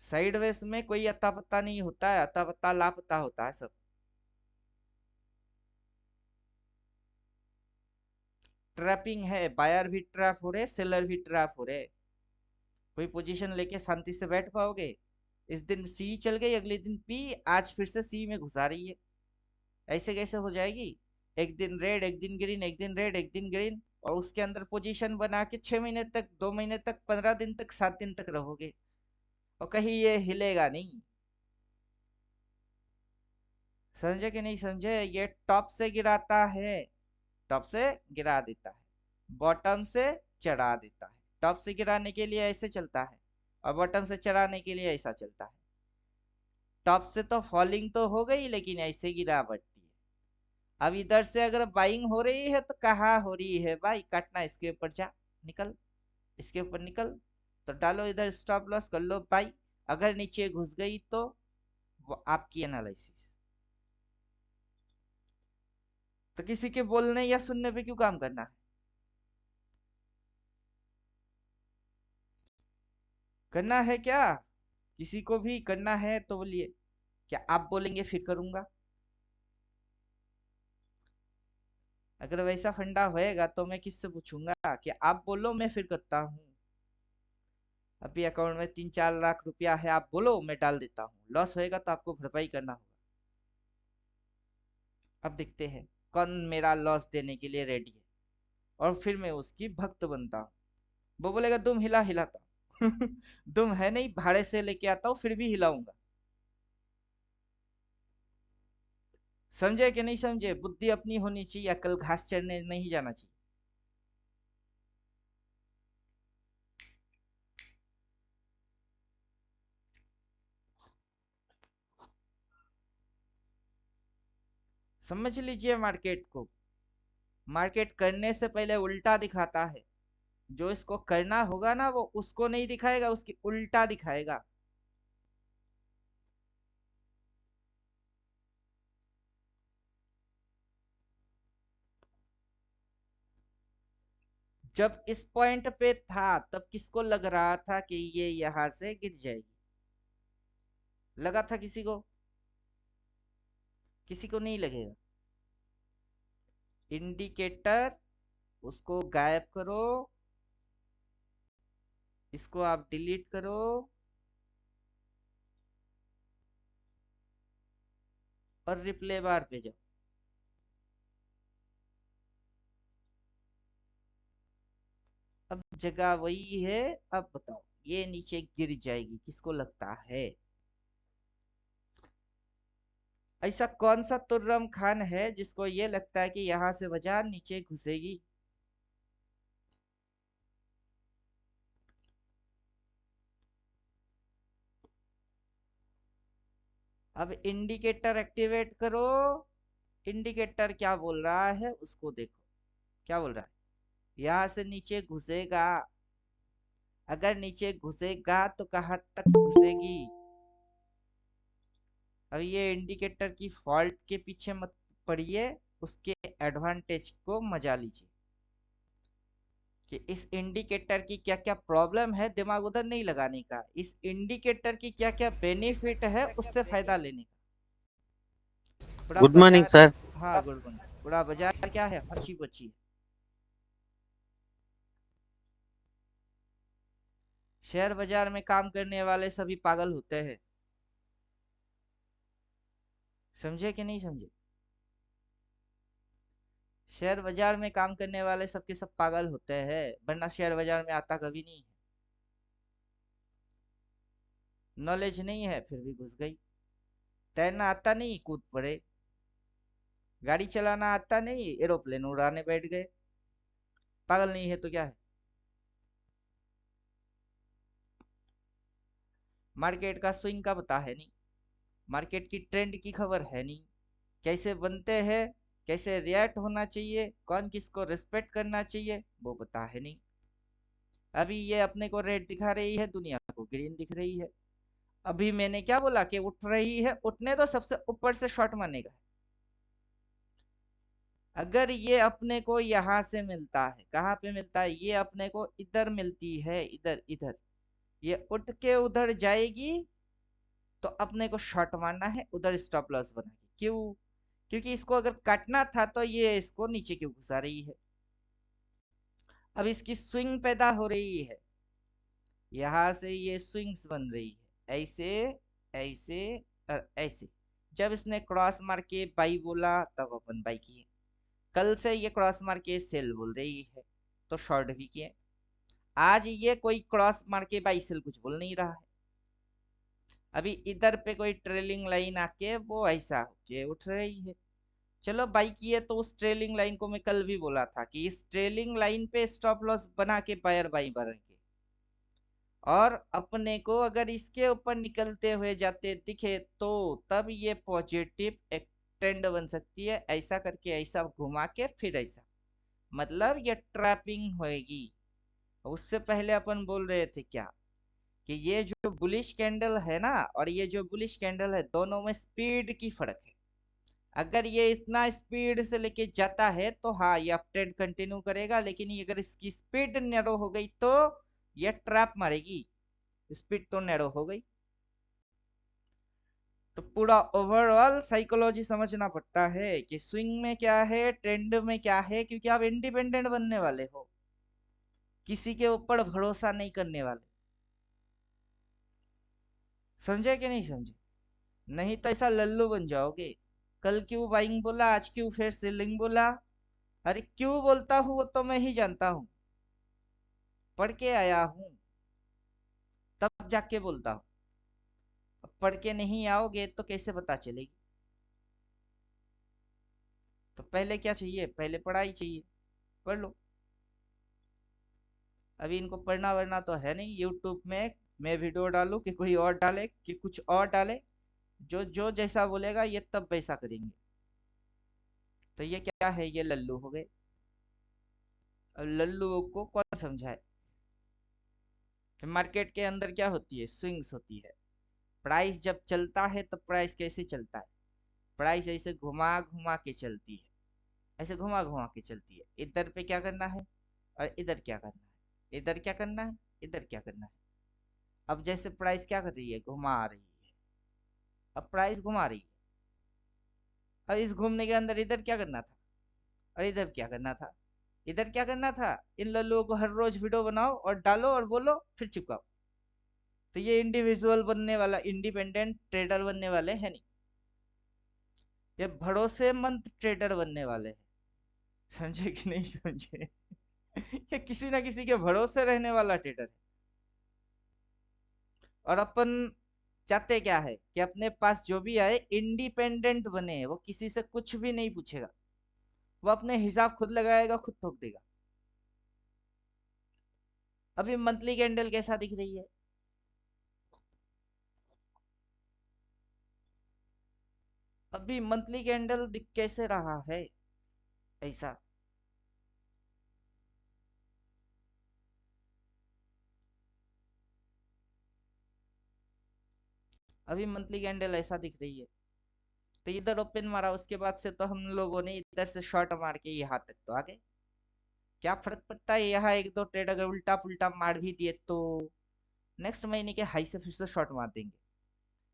साइडवेज में कोई अता पता नहीं होता है, अता पता लापता होता है सब। ट्रैपिंग है, बायर भी ट्रैप हो रहे, सेलर भी ट्रैप हो रहे। कोई पोजीशन लेके शांति से बैठ पाओगे? इस दिन सी चल गई, अगले दिन पी, आज फिर से सी में घुसा रही है। ऐसे कैसे हो जाएगी? एक दिन रेड, एक दिन ग्रीन, एक दिन रेड, एक दिन ग्रीन, और उसके अंदर पोजीशन बना के 6 महीने तक, 2 महीने तक, 15 दिन तक, 7 दिन तक रहोगे और कहीं ये हिलेगा नहीं। समझे कि नहीं समझे? ये टॉप से गिराता है, टॉप से गिरा देता है, बॉटम से चढ़ा देता है। टॉप से गिराने के लिए ऐसे चलता है और बॉटम से चढ़ाने के लिए ऐसा चलता है। टॉप से तो फॉलिंग तो हो गई, लेकिन ऐसे गिरा बढ़ती है। अब इधर से अगर बाइंग हो रही है तो कहाँ हो रही है भाई? काटना, इसके ऊपर जा, निकल, इसके ऊपर निकल, तो डालो इधर स्टॉप लॉस, कर लो बाई। अगर नीचे घुस गई तो वो आपकी एनालिसिस। तो किसी के बोलने या सुनने पे क्यों काम करना है? करना है क्या? किसी को भी करना है तो बोलिए। क्या आप बोलेंगे फिर करूंगा? अगर वैसा फंडा होएगा तो मैं किससे पूछूंगा कि आप बोलो, मैं फिर करता हूँ। अभी अकाउंट में 3-4 लाख रुपया है, आप बोलो मैं डाल देता हूँ। लॉस होएगा तो आपको भरपाई करना होगा। अब देखते हैं कौन मेरा लॉस देने के लिए रेडी है, और फिर मैं उसकी भक्त बनता हूँ। वो बोलेगा तुम हिला, हिलाता हूँ। तुम है नहीं, भाड़े से लेके आता हूँ फिर भी हिलाऊंगा। समझे कि नहीं समझे? बुद्धि अपनी होनी चाहिए, अकल घास चरने नहीं जाना चाहिए। समझ लीजिए मार्केट को। मार्केट करने से पहले उल्टा दिखाता है। जो इसको करना होगा ना, वो उसको नहीं दिखाएगा, उसकी उल्टा दिखाएगा। जब इस पॉइंट पे था तब किसको लग रहा था कि ये यहां से गिर जाएगी? लगा था किसी को? किसी को नहीं लगेगा। इंडिकेटर, उसको गायब करो, इसको आप डिलीट करो, और रिप्ले बार पे जाओ। अब जगह वही है। अब बताओ, ये नीचे गिर जाएगी, किसको लगता है? ऐसा कौन सा तुर्रम खान है जिसको ये लगता है कि यहाँ से बाजार नीचे घुसेगी? अब इंडिकेटर एक्टिवेट करो। इंडिकेटर क्या बोल रहा है उसको देखो। क्या बोल रहा है? यहाँ से नीचे घुसेगा। अगर नीचे घुसेगा तो कहाँ तक घुसेगी? अब ये इंडिकेटर की फॉल्ट के पीछे मत पड़िए, उसके एडवांटेज को मजा लीजिए कि इस इंडिकेटर की क्या क्या प्रॉब्लम है। दिमाग उधर नहीं लगाने का, इस इंडिकेटर की क्या क्या बेनिफिट है उससे फायदा लेने का। बड़ा गुड मॉर्निंग बाजार। सर। हाँ गुड मॉर्निंग। बड़ा बाजार क्या है? अच्छी बच्ची है। शेयर बाजार में काम करने वाले सभी पागल होते हैं। समझे कि नहीं समझे? शेयर बाजार में काम करने वाले सबके सब पागल होते हैं, वरना शेयर बाजार में आता कभी नहीं है। नॉलेज नहीं है फिर भी घुस गई। तैरना आता नहीं, कूद पड़े। गाड़ी चलाना आता नहीं, एरोप्लेन उड़ाने बैठ गए। पागल नहीं है तो क्या है? मार्केट का स्विंग का पता है नहीं, मार्केट की ट्रेंड की खबर है नहीं, कैसे बनते हैं, कैसे रिएक्ट होना चाहिए, कौन किसको रिस्पेक्ट करना चाहिए वो पता है नहीं। अभी ये अपने को रेड दिखा रही है, दुनिया को ग्रीन दिख रही है। अभी मैंने क्या बोला कि उठ रही है, उठने तो सबसे ऊपर से शॉट मानेगा। अगर ये अपने को यहाँ से मिलता है, कहाँ पे मिलता है? ये अपने को इधर मिलती है, इधर इधर। ये उठ के उधर जाएगी तो अपने को शॉट मारना है, उधर स्टॉप लॉस बना के। क्यों? क्योंकि इसको अगर काटना था तो ये इसको नीचे क्यों घुसा रही है? अब इसकी स्विंग पैदा हो रही है, यहाँ से ये स्विंग्स बन रही है, ऐसे ऐसे और ऐसे। जब इसने क्रॉस मार के बाई बोला तब अपन बाई किए। कल से ये क्रॉस मार के सेल बोल रही है तो शॉर्ट भी किए। आज ये कोई क्रॉस मार के बाई सेल कुछ बोल नहीं रहा है। अभी इधर पे कोई ट्रेलिंग लाइन आके वो ऐसा होके उठ रही है। चलो बाई किए तो उस ट्रेलिंग लाइन को मैं कल भी बोला था कि इस ट्रेलिंग लाइन पे स्टॉप लॉस बना के बायर बाई बढ़ेंगे, और अपने को अगर इसके ऊपर निकलते हुए जाते दिखे तो तब ये पॉजिटिव एक ट्रेंड बन सकती है। ऐसा करके ऐसा घुमा के फिर ऐसा, मतलब ये ट्रैपिंग होएगी। उससे पहले अपन बोल रहे थे क्या कि ये जो बुलिश कैंडल है ना और ये जो बुलिश कैंडल है, दोनों में स्पीड की फर्क है। अगर ये इतना स्पीड से लेके जाता है तो हाँ ये अप ट्रेंड कंटिन्यू करेगा, लेकिन ये अगर इसकी स्पीड नैरो हो गई तो ये ट्रैप मारेगी। स्पीड तो नैरो हो गई। तो पूरा ओवरऑल साइकोलॉजी समझना पड़ता है कि स्विंग में क्या है, ट्रेंड में क्या है, क्योंकि आप इंडिपेंडेंट बनने वाले हो, किसी के ऊपर भरोसा नहीं करने वाले। समझे कि नहीं समझे? नहीं तो ऐसा लल्लू बन जाओगे। कल क्यों बाइंग बोला, आज क्यों फिर सेलिंग बोला? अरे क्यों बोलता हूँ वो तो मैं ही जानता हूँ, पढ़ के आया हूँ तब जाके बोलता हूँ। अब पढ़ के नहीं आओगे तो कैसे पता चलेगी? तो पहले क्या चाहिए? पहले पढ़ाई चाहिए, पढ़ लो। अभी इनको पढ़ना वढ़ना तो है नहीं। यूट्यूब में मैं वीडियो डालूं कि कोई और डाले कि कुछ और डाले, जो जो जैसा बोलेगा ये तब वैसा करेंगे। तो ये क्या है? ये लल्लू हो गए। अब लल्लुओं को कौन समझाए? मार्केट के अंदर क्या होती है? स्विंग्स होती है। प्राइस जब चलता है तो प्राइस कैसे चलता है? प्राइस ऐसे घुमा घुमा के चलती है, ऐसे घुमा घुमा के चलती है। इधर पे क्या करना है और इधर क्या करना है, इधर क्या करना है, इधर क्या करना है। अब जैसे प्राइस क्या कर रही है? घुमा रही है। अब प्राइस घुमा रही है। अब इस घूमने के अंदर इधर क्या करना था और इधर क्या करना था? इधर क्या करना था? इन लल्लुओं को हर रोज वीडियो बनाओ और डालो और बोलो फिर चिपकाओ। तो ये इंडिविजुअल बनने वाला, इंडिपेंडेंट ट्रेडर बनने वाले हैं नहीं, ये भरोसेमंद ट्रेडर बनने वाले हैं। समझे कि नहीं समझे? ये किसी ना किसी के भरोसे रहने वाला ट्रेडर है। और अपन चाहते क्या है कि अपने पास जो भी आए इंडिपेंडेंट बने, वो किसी से कुछ भी नहीं पूछेगा, वो अपने हिसाब खुद लगाएगा, खुद ठोक देगा। अभी मंथली कैंडल कैसा दिख रही है? अभी मंथली कैंडल दिख कैसे रहा है? ऐसा अभी मंथली कैंडल ऐसा दिख रही है। तो इधर ओपन मारा, उसके बाद से तो हम लोगों ने इधर से शॉर्ट मार के यहाँ तक तो आ गए। क्या फर्क पड़ता है, यहाँ एक दो ट्रेड अगर उल्टा पुल्टा मार भी दिए तो नेक्स्ट महीने के हाई से फिर से शॉर्ट मार देंगे,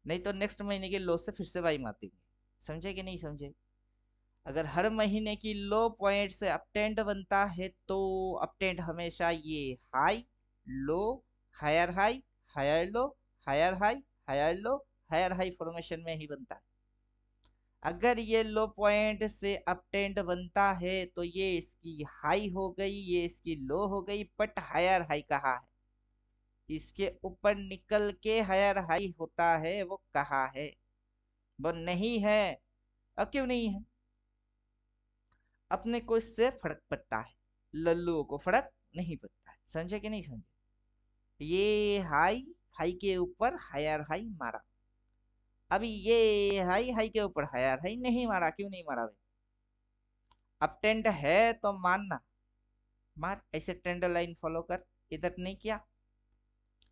नहीं तो नेक्स्ट महीने के लो से फिर से बाई मार देंगे। समझे कि नहीं समझे? अगर हर महीने की लो पॉइंट से अपटेंड बनता है तो अपटेंड हमेशा ये high low higher high higher low higher high higher low higher high formation में ही बनता है। अगर ये लो पॉइंट से अपटेंड बनता है तो ये इसकी हाई हो गई, ये इसकी लो हो गई, बट हायर हाई कहाँ है? इसके ऊपर निकल के हायर हाई होता है, वो कहाँ है? वो नहीं है। अब क्यों नहीं है? अपने को इससे फर्क पड़ता है, लल्लुओं को फर्क नहीं पड़ता है। समझे कि नहीं समझे? ये हाई हाई के ऊपर हायर हाई मारा, अभी ये हाई हाई के ऊपर हायर हाई नहीं मारा। क्यों नहीं मारा भाई? अब ट्रेंड है तो मानना, मार ऐसे ट्रेंड लाइन फॉलो कर। इधर नहीं किया,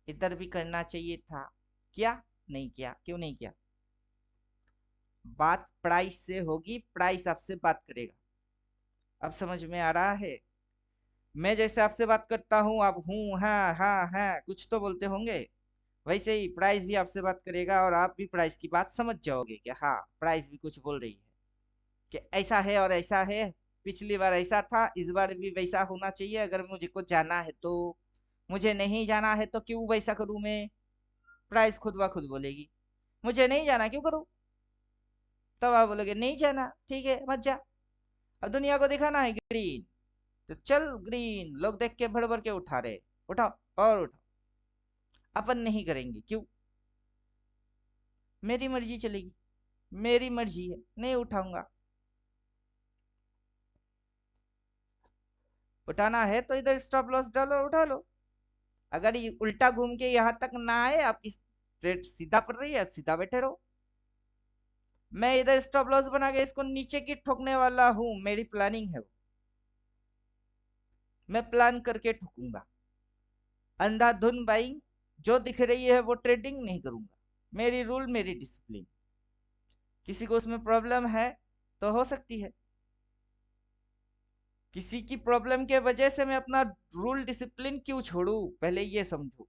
इधर भी करना चाहिए था, क्या नहीं किया? क्यों नहीं किया? बात प्राइस से होगी, प्राइस आपसे बात करेगा। अब समझ में आ रहा है? मैं जैसे आपसे बात करता हूँ, आप हूँ हाँ हाँ हाँ कुछ तो बोलते होंगे, वैसे ही प्राइस भी आपसे बात करेगा और आप भी प्राइस की बात समझ जाओगे कि हाँ प्राइस भी कुछ बोल रही है, कि ऐसा है और ऐसा है। पिछली बार ऐसा था, इस बार भी वैसा होना चाहिए। अगर मुझे को जाना है तो, मुझे नहीं जाना है तो क्यों वैसा करूं मैं? प्राइस खुद ब खुद बोलेगी मुझे नहीं जाना, क्यों करूं? तब आप बोलोगे नहीं जाना, ठीक है मत जा। अब दुनिया को दिखाना है ग्रीन, तो चल ग्रीन, लोग देख के भर भर के उठा रहे, उठाओ और उठाओ। अपन नहीं करेंगे, क्यों? मेरी मर्जी चलेगी, मेरी मर्जी है, नहीं उठाऊंगा। उठाना है तो इधर स्टॉप लॉस डालो, उठा लो। अगर ये उल्टा घूम के यहाँ तक ना आए, आपकी स्ट्रेट सीधा पड़ रही है, सीधा बैठे रहो। मैं इधर स्टॉप लॉस बना के इसको नीचे की ठोकने वाला हूँ, मेरी प्लानिंग है वो, मैं प्लान करके ठोकूंगा। अंधाधुन बाइंग जो दिख रही है वो ट्रेडिंग नहीं करूंगा। मेरी रूल मेरी डिसिप्लिन। किसी को उसमें प्रॉब्लम है तो हो सकती है, किसी की प्रॉब्लम के वजह से मैं अपना रूल डिसिप्लिन क्यों छोड़ू, पहले ये समझो।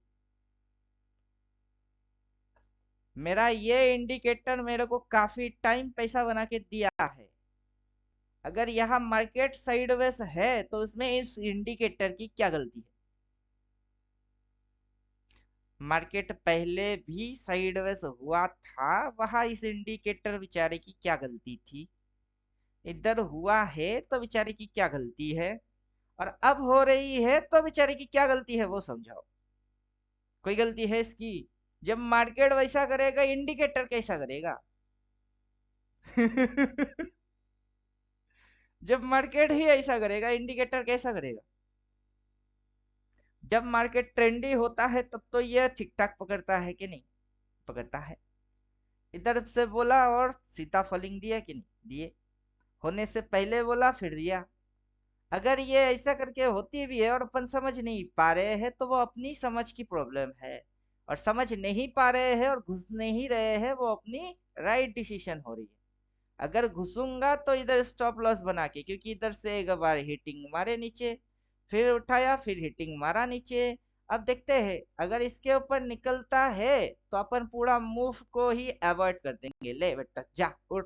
मेरा ये इंडिकेटर मेरे को काफी टाइम पैसा बना के दिया है। अगर यहाँ मार्केट साइडवेज है तो उसमें इस इंडिकेटर की क्या गलती है? मार्केट पहले भी साइडवेज हुआ था, वहां इस इंडिकेटर बेचारे की क्या गलती थी? इधर हुआ है तो बेचारे की क्या गलती है? और अब हो रही है तो बेचारे की क्या गलती है, वो समझाओ। कोई गलती है इसकी? जब मार्केट वैसा करेगा, इंडिकेटर कैसा करेगा? जब मार्केट ही ऐसा करेगा, इंडिकेटर कैसा करेगा? जब मार्केट ट्रेंडी होता है तब तो ये ठीक ठाक पकड़ता है कि नहीं? पकड़ता है। इधर से बोला और सीता फलिंग दिया कि नहीं दिए? होने से पहले बोला फिर दिया। अगर ये ऐसा करके होती भी है और अपन समझ नहीं पा रहे हैं तो वो अपनी समझ की प्रॉब्लम है, और समझ नहीं पा रहे हैं और घुस नहीं रहे हैं, वो अपनी राइट डिसीजन हो रही है। अगर घुसूंगा तो इधर स्टॉप लॉस बना के, क्योंकि इधर से एक बार हिटिंग मारे नीचे, फिर उठाया, फिर हिटिंग मारा नीचे। अब देखते हैं, अगर इसके ऊपर निकलता है तो अपन पूरा मूव को ही अवॉइड कर देंगे, ले बेटा जा उड़।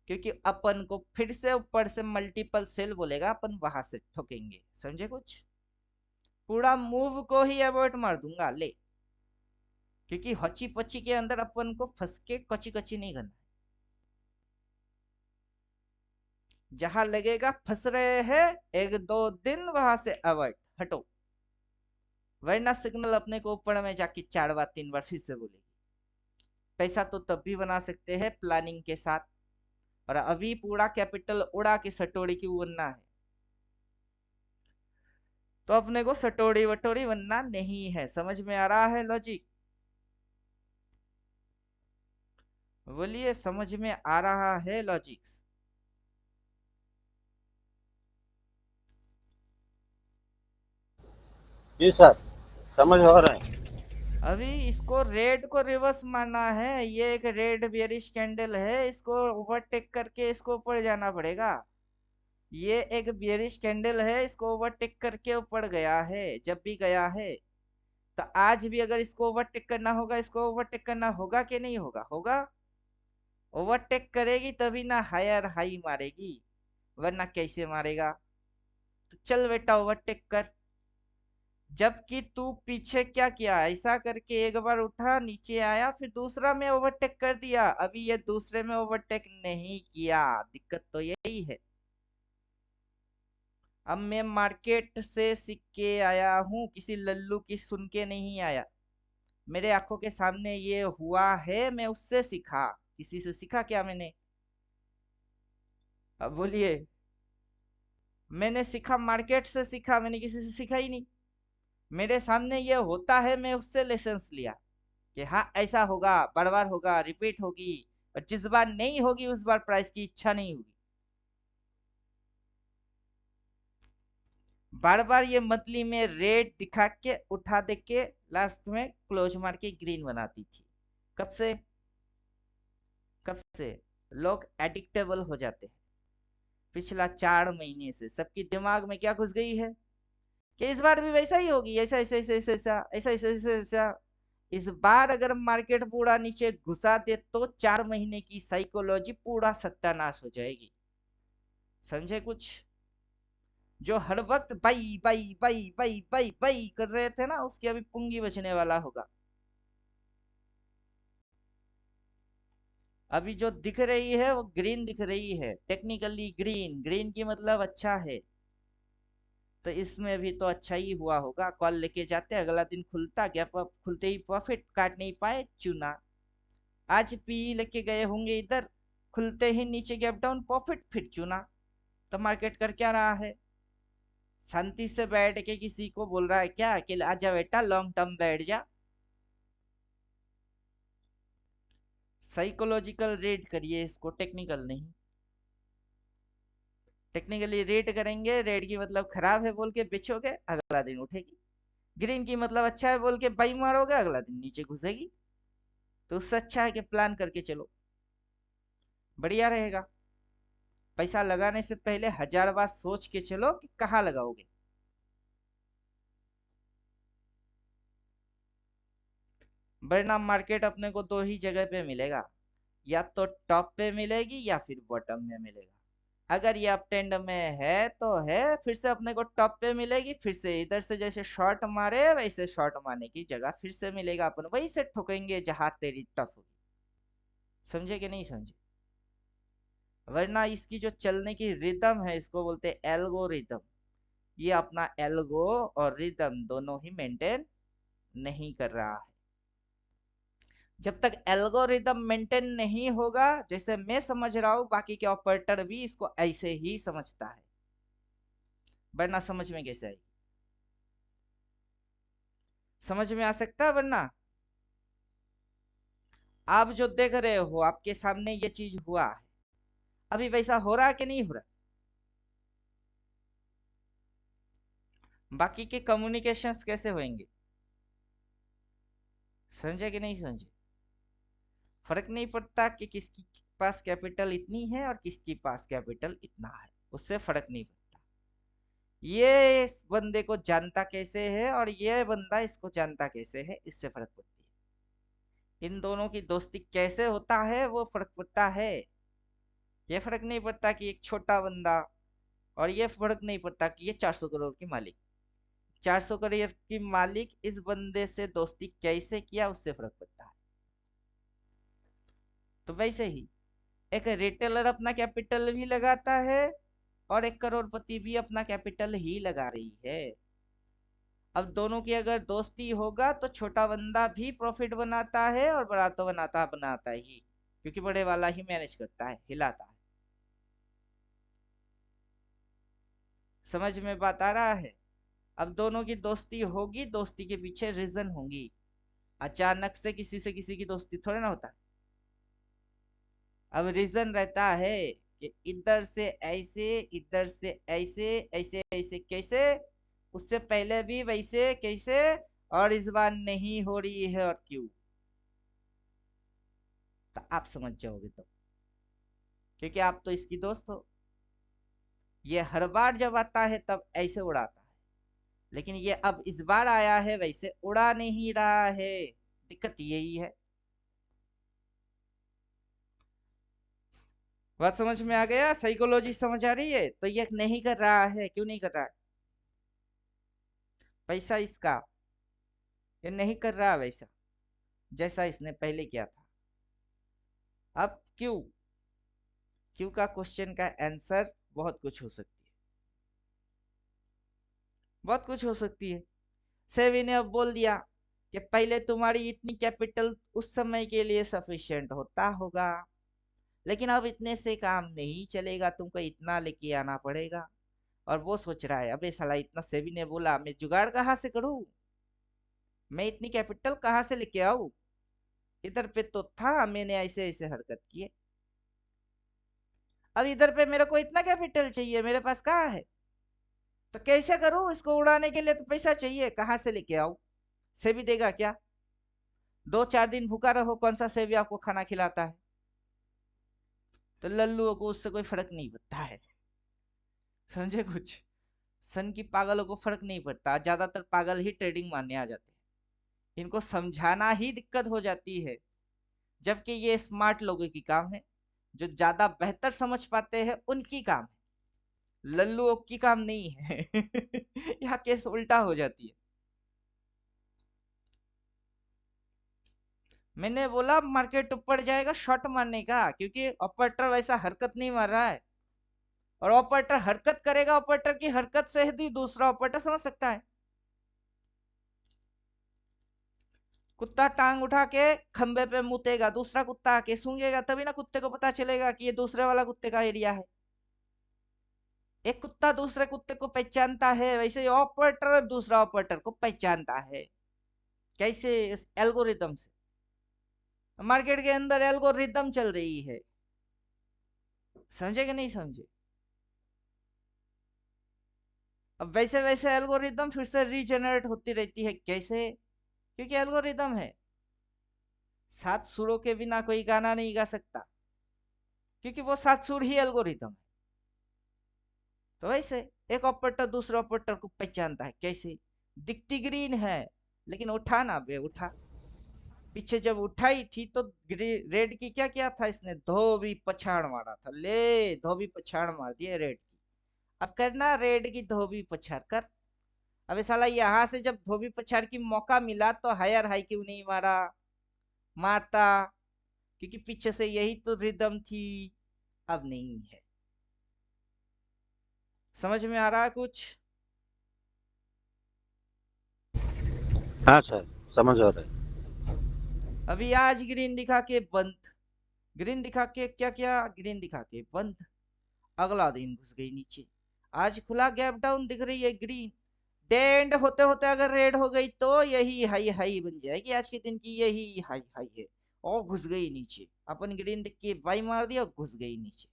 क्योंकि अपन को फिर से ऊपर से मल्टीपल सेल बोलेगा, अपन वहां से ठोकेंगे। समझे कुछ? पूरा मूव को ही अवॉइड मार दूंगा ले, क्योंकि हची पची के अंदर अपन को फंस के कची कची नहीं करना। जहां लगेगा फंस रहे हैं, एक दो दिन वहां से अवॉइड हटो, वरना सिग्नल अपने को ऊपर में जाके 4 बार 3 बार फिर से बोलेगी। पैसा तो तब भी बना सकते हैं प्लानिंग के साथ, और अभी पूरा कैपिटल उड़ा के सटोरी क्यों बनना है? तो अपने को सटोरी वटोरी बनना नहीं है। समझ में आ रहा है लॉजिक? बोलिए, समझ में आ रहा है लॉजिक्स? जी सर, समझ हो रहा है। अभी इसको रेड को रिवर्स मारना है। ये एक रेड बेयरिश कैंडल है, इसको ओवरटेक करके इसको ऊपर जाना पड़ेगा। ये एक बेयरिश कैंडल है, इसको ओवरटेक करके ऊपर गया है। जब भी गया है तो आज भी अगर इसको ओवरटेक करना होगा, इसको ओवरटेक करना होगा कि नहीं होगा? होगा। ओवरटेक करेगी तभी ना हायर हाई मारेगी, वरना कैसे मारेगा? तो चल बेटा ओवरटेक कर। जबकि तू पीछे क्या किया, ऐसा करके एक बार उठा नीचे आया, फिर दूसरा में ओवरटेक कर दिया। अभी ये दूसरे में ओवरटेक नहीं किया, दिक्कत तो यही है। अब मैं मार्केट से सीख के आया हूँ, किसी लल्लू की सुन के नहीं आया। मेरे आंखों के सामने ये हुआ है, मैं उससे सीखा। किसी से सीखा क्या मैंने? अब बोलिए। मैंने सीखा मार्केट से सीखा, मैंने किसी से सीखा ही नहीं। मेरे सामने ये होता है, मैं उससे लेसन्स लिया कि हाँ ऐसा होगा, बार बार होगा, रिपीट होगी। और जिस बार नहीं होगी उस बार प्राइस की इच्छा नहीं होगी। बार बार ये मंथली में रेड दिखा के उठा दे के लास्ट में क्लोज मार के ग्रीन बनाती थी। कब से? कब से लोग एडिक्टेबल हो जाते हैं? पिछला 4 महीने से सबकी दिमाग में क्या घुस गई है कि इस बार भी वैसा ही होगी, ऐसा ऐसा ऐसा ऐसा ऐसा ऐसा ऐसा ऐसा ऐसा। इस बार अगर मार्केट पूरा नीचे घुसा दे तो 4 महीने की साइकोलॉजी पूरा सत्यानाश हो जाएगी। समझे कुछ? जो हर वक्त by by by by by by कर रहे थे ना, उसकी अभी पुंगी बचने वाला होगा। अभी जो दिख रही है वो ग्रीन दिख रही है, टेक्निकली ग्रीन। ग्रीन की मतलब अच्छा है, तो इसमें भी तो अच्छा ही हुआ होगा। कॉल लेके जाते, अगला दिन खुलता, गैप अप खुलते ही प्रॉफिट, काट नहीं पाए चुना। आज पी लेके गए होंगे इधर, खुलते ही नीचे गैप डाउन, प्रॉफिट, फिर चुना। तो मार्केट कर क्या रहा है? शांति से बैठ के किसी को बोल रहा है क्या कि आजा बेटा लॉन्ग टर्म बैठ जा? साइकोलॉजिकल रीड करिए इसको, टेक्निकल नहीं। टेक्निकली रीड करेंगे, रेड की मतलब खराब है बोल के बेचोगे, अगला दिन उठेगी। ग्रीन की मतलब अच्छा है बोल के बाई मारोगे, अगला दिन नीचे घुसेगी। तो उससे अच्छा है कि प्लान करके चलो, बढ़िया रहेगा। पैसा लगाने से पहले 1000 बार सोच के चलो कि कहाँ लगाओगे। वरना मार्केट अपने को दो ही जगह पे मिलेगा, या तो टॉप पे मिलेगी या फिर बॉटम में मिलेगा। अगर ये अप ट्रेंड में है तो है, फिर से अपने को टॉप पे मिलेगी, फिर से इधर से जैसे शॉर्ट मारे वैसे शॉर्ट मारने की जगह फिर से मिलेगा, अपन वही से ठोकेंगे जहां तेरी टफ होगी। समझे कि नहीं समझे? वरना इसकी जो चलने की रिदम है, इसको बोलते हैं एल्गोरिदम। ये अपना एल्गो और रिदम दोनों ही मेंटेन नहीं कर रहा है। जब तक एल्गोरिदम मेंटेन नहीं होगा, जैसे मैं समझ रहा हूं, बाकी के ऑपरेटर भी इसको ऐसे ही समझता है। वरना समझ में कैसे आएगी? समझ में आ सकता है वरना? आप जो देख रहे हो आपके सामने ये चीज हुआ है, अभी वैसा हो रहा है कि नहीं हो रहा? बाकी के कम्युनिकेशंस कैसे होंगे? समझे कि नहीं समझे? फर्क नहीं पड़ता कि किसकी पास कैपिटल इतनी है और किसकी पास कैपिटल इतना है, उससे फर्क नहीं पड़ता। ये इस बंदे को जानता कैसे है और ये बंदा इसको जानता कैसे है, इससे फर्क पड़ती है। इन दोनों की दोस्ती कैसे होता है वो फर्क पड़ता है। ये फर्क नहीं पड़ता कि एक छोटा बंदा, और ये फर्क नहीं पड़ता कि ये 400 करोड़ की मालिक, 400 करोड़ की मालिक इस बंदे से दोस्ती कैसे किया, उससे फर्क पड़ता है। तो वैसे ही एक रिटेलर अपना कैपिटल भी लगाता है और एक करोड़पति भी अपना कैपिटल ही लगा रही है। अब दोनों की अगर दोस्ती होगा तो छोटा बंदा भी प्रॉफिट बनाता है और बड़ा तो बनाता बनाता ही, क्योंकि बड़े वाला ही मैनेज करता है, हिलाता है। समझ में बात आ रहा है? अब दोनों की दोस्ती होगी, दोस्ती के पीछे रीजन होंगी। अचानक से किसी की दोस्ती थोड़ा ना होता है। अब रीजन रहता है कि इधर से ऐसे, इधर से ऐसे, ऐसे ऐसे कैसे, उससे पहले भी वैसे कैसे, और इस बार नहीं हो रही है और क्यों, तो आप समझ जाओगे तो, क्योंकि आप तो इसकी दोस्त हो। ये हर बार जब आता है तब ऐसे उड़ाता है, लेकिन ये अब इस बार आया है वैसे उड़ा नहीं रहा है। दिक्कत यही है। बात समझ में आ गया? साइकोलॉजी समझ आ रही है? तो ये नहीं कर रहा है, क्यों नहीं कर रहा है? पैसा इसका, ये नहीं कर रहा वैसा जैसा इसने पहले किया था। अब क्यों? क्यों का क्वेश्चन का आंसर बहुत कुछ हो सकती है, बहुत कुछ हो सकती है। सेवी ने अब बोल दिया कि पहले तुम्हारी इतनी कैपिटल उस समय के लिए सफिशिएंट होता होगा, लेकिन अब इतने से काम नहीं चलेगा, तुमको इतना लेके आना पड़ेगा। और वो सोच रहा है, अबे साला इतना सेवी ने बोला, मैं जुगाड़ कहाँ से करूं, मैं इतनी कैपिटल कहाँ से लेके आऊं? इधर पे तो था मैंने ऐसे ऐसे हरकत किए, अब इधर पे मेरे को इतना कैपिटल चाहिए, मेरे पास कहाँ है? तो कैसे करूं? इसको उड़ाने के लिए तो पैसा चाहिए, कहाँ से लेके आऊं? सेवी देगा क्या? 2-4 दिन भूखा रहो, कौन सा सेवी आपको खाना खिलाता है? तो लल्लुओं को उससे कोई फर्क नहीं पड़ता है। समझे कुछ? सन की पागलों को फर्क नहीं पड़ता, ज्यादातर पागल ही ट्रेडिंग मानने आ जाते हैं, इनको समझाना ही दिक्कत हो जाती है। जबकि ये स्मार्ट लोगों की काम है, जो ज्यादा बेहतर समझ पाते हैं उनकी काम है, लल्लुओं की काम नहीं है। यहाँ केस उल्टा हो जाती है। मैंने बोला मार्केट ऊपर जाएगा शॉर्ट मारने का, क्योंकि ऑपरेटर वैसा हरकत नहीं मार रहा है, और ऑपरेटर हरकत करेगा, ऑपरेटर की हरकत से ही दूसरा ऑपरेटर समझ सकता है। कुत्ता टांग उठा के खंबे पे मुतेगा, दूसरा कुत्ता आके सूंघेगा, तभी ना कुत्ते को पता चलेगा कि ये दूसरे वाला कुत्ते का एरिया है। एक कुत्ता दूसरे कुत्ते को पहचानता है, वैसे ऑपरेटर दूसरा ऑपरेटर को पहचानता है। कैसे? इस एल्गोरिदम से। मार्केट के अंदर एल्गोरिदम चल रही है, समझे कि नहीं समझे? अब वैसे वैसे एल्गोरिदम फिर से रीजनरेट होती रहती है। कैसे? क्योंकि एल्गोरिदम है। 7 सुरों के बिना कोई गाना नहीं गा सकता, क्योंकि वो 7 सुर ही एल्गोरिदम है। तो वैसे एक ऑपरेटर दूसरे ऑपरेटर को पहचानता है। कैसे? दिखती ग्रीन है, लेकिन उठा ना बे, उठा। पीछे जब उठाई थी तो रेड की क्या किया था इसने? धोबी पछाड़ मारा था, ले धोबी पछाड़ मार दिया रेड की। अब करना रेड की धोबी पछाड़ कर। अबे साला यहाँ से जब धोबी पछाड़ की मौका मिला तो हायर हाई क्यों नहीं मारा? मारता, क्योंकि पीछे से यही तो रिदम थी। अब नहीं है। समझ में आ रहा है कुछ? हाँ सर, समझ आ रहा है। अभी आज ग्रीन दिखा के बंद, ग्रीन दिखा के क्या किया? ग्रीन दिखा के बंद। अगला दिन घुस गई नीचे। आज खुला गैप डाउन दिख रही है ग्रीन। डेंड होते होते अगर रेड हो गई तो यही हाई हाई बन जाएगी आज के दिन की, यही हाई हाई है। और घुस गई नीचे, अपन ग्रीन देख के बाई मार दिया और घुस गई नीचे।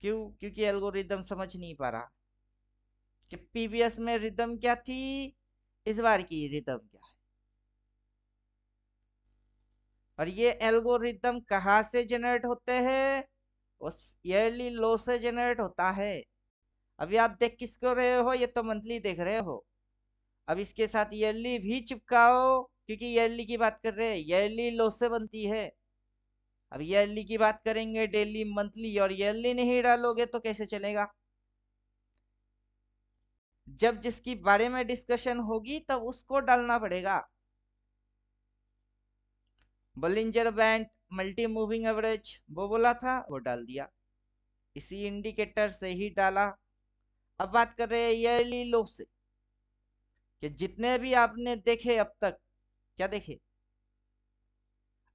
क्यों? क्योंकि एल्गोरिदम समझ नहीं पा रहा कि पीवीएस में रिदम क्या थी, इस बार की रिदम क्या है। और ये एल्गोरिदम कहाँ से जनरेट होते हैं? उस ईयरली लो से जनरेट होता है। अभी आप देख किसको रहे हो? ये तो मंथली देख रहे हो। अब इसके साथ ईयरली भी चिपकाओ, क्योंकि ईयरली की बात कर रहे हैं, ईयरली लो से बनती है। अब ईयरली की बात करेंगे, डेली मंथली और ईयरली नहीं डालोगे तो कैसे चलेगा? जब जिसकी बारे में डिस्कशन होगी तब उसको डालना पड़ेगा। बलिंजर बैंड, मल्टी मूविंग एवरेज, वो बोला था, वो डाल दिया, इसी इंडिकेटर से ही डाला। अब बात कर रहे हैं ईयरली लो से। कि जितने भी आपने देखे अब तक, क्या देखे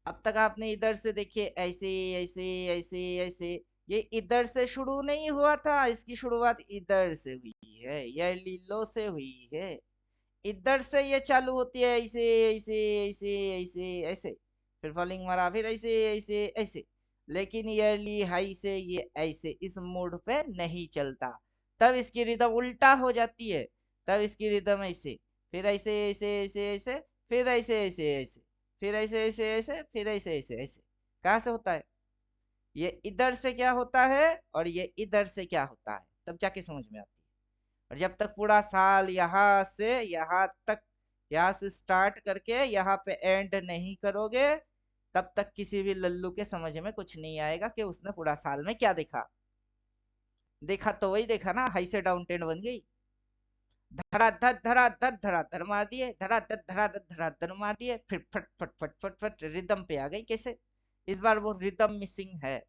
अब तक आपने, इधर से देखिए, ऐसे ऐसे ऐसे ऐसे, ये इधर से शुरू नहीं हुआ था, इसकी शुरुआत इधर से हुई है, ये लीलो से हुई है। इधर से ये चालू होती है, ऐसे ऐसे ऐसे ऐसे ऐसे, फिर फॉलिंग मारा, फिर ऐसे ऐसे ऐसे, लेकिन ईयरली हाई से ये ऐसे इस मोड पे नहीं चलता, तब इसकी रिदम उल्टा हो जाती है। तब इसकी रिदम ऐसे, फिर ऐसे ऐसे ऐसे ऐसे, फिर ऐसे ऐसे ऐसे, फिर ऐसे ऐसे ऐसे, फिर ऐसे ऐसे ऐसे। कहाँ से होता है? ये इधर से क्या होता है और ये इधर से क्या होता है, तब जाके समझ में आती है। और जब तक पूरा साल यहाँ से यहाँ तक, यहाँ से स्टार्ट करके यहाँ पे एंड नहीं करोगे, तब तक किसी भी लल्लू के समझ में कुछ नहीं आएगा कि उसने पूरा साल में क्या देखा। देखा तो वही देखा ना, हाई से डाउन टेन बन गई, धड़ाधड़ धड़ाधड़ मार दिए, धड़ाधड़ मार दिए, फिर फट फट फट फट फट रिदम पे आ गई कैसे। इस बार वो रिदम मिसिंग है।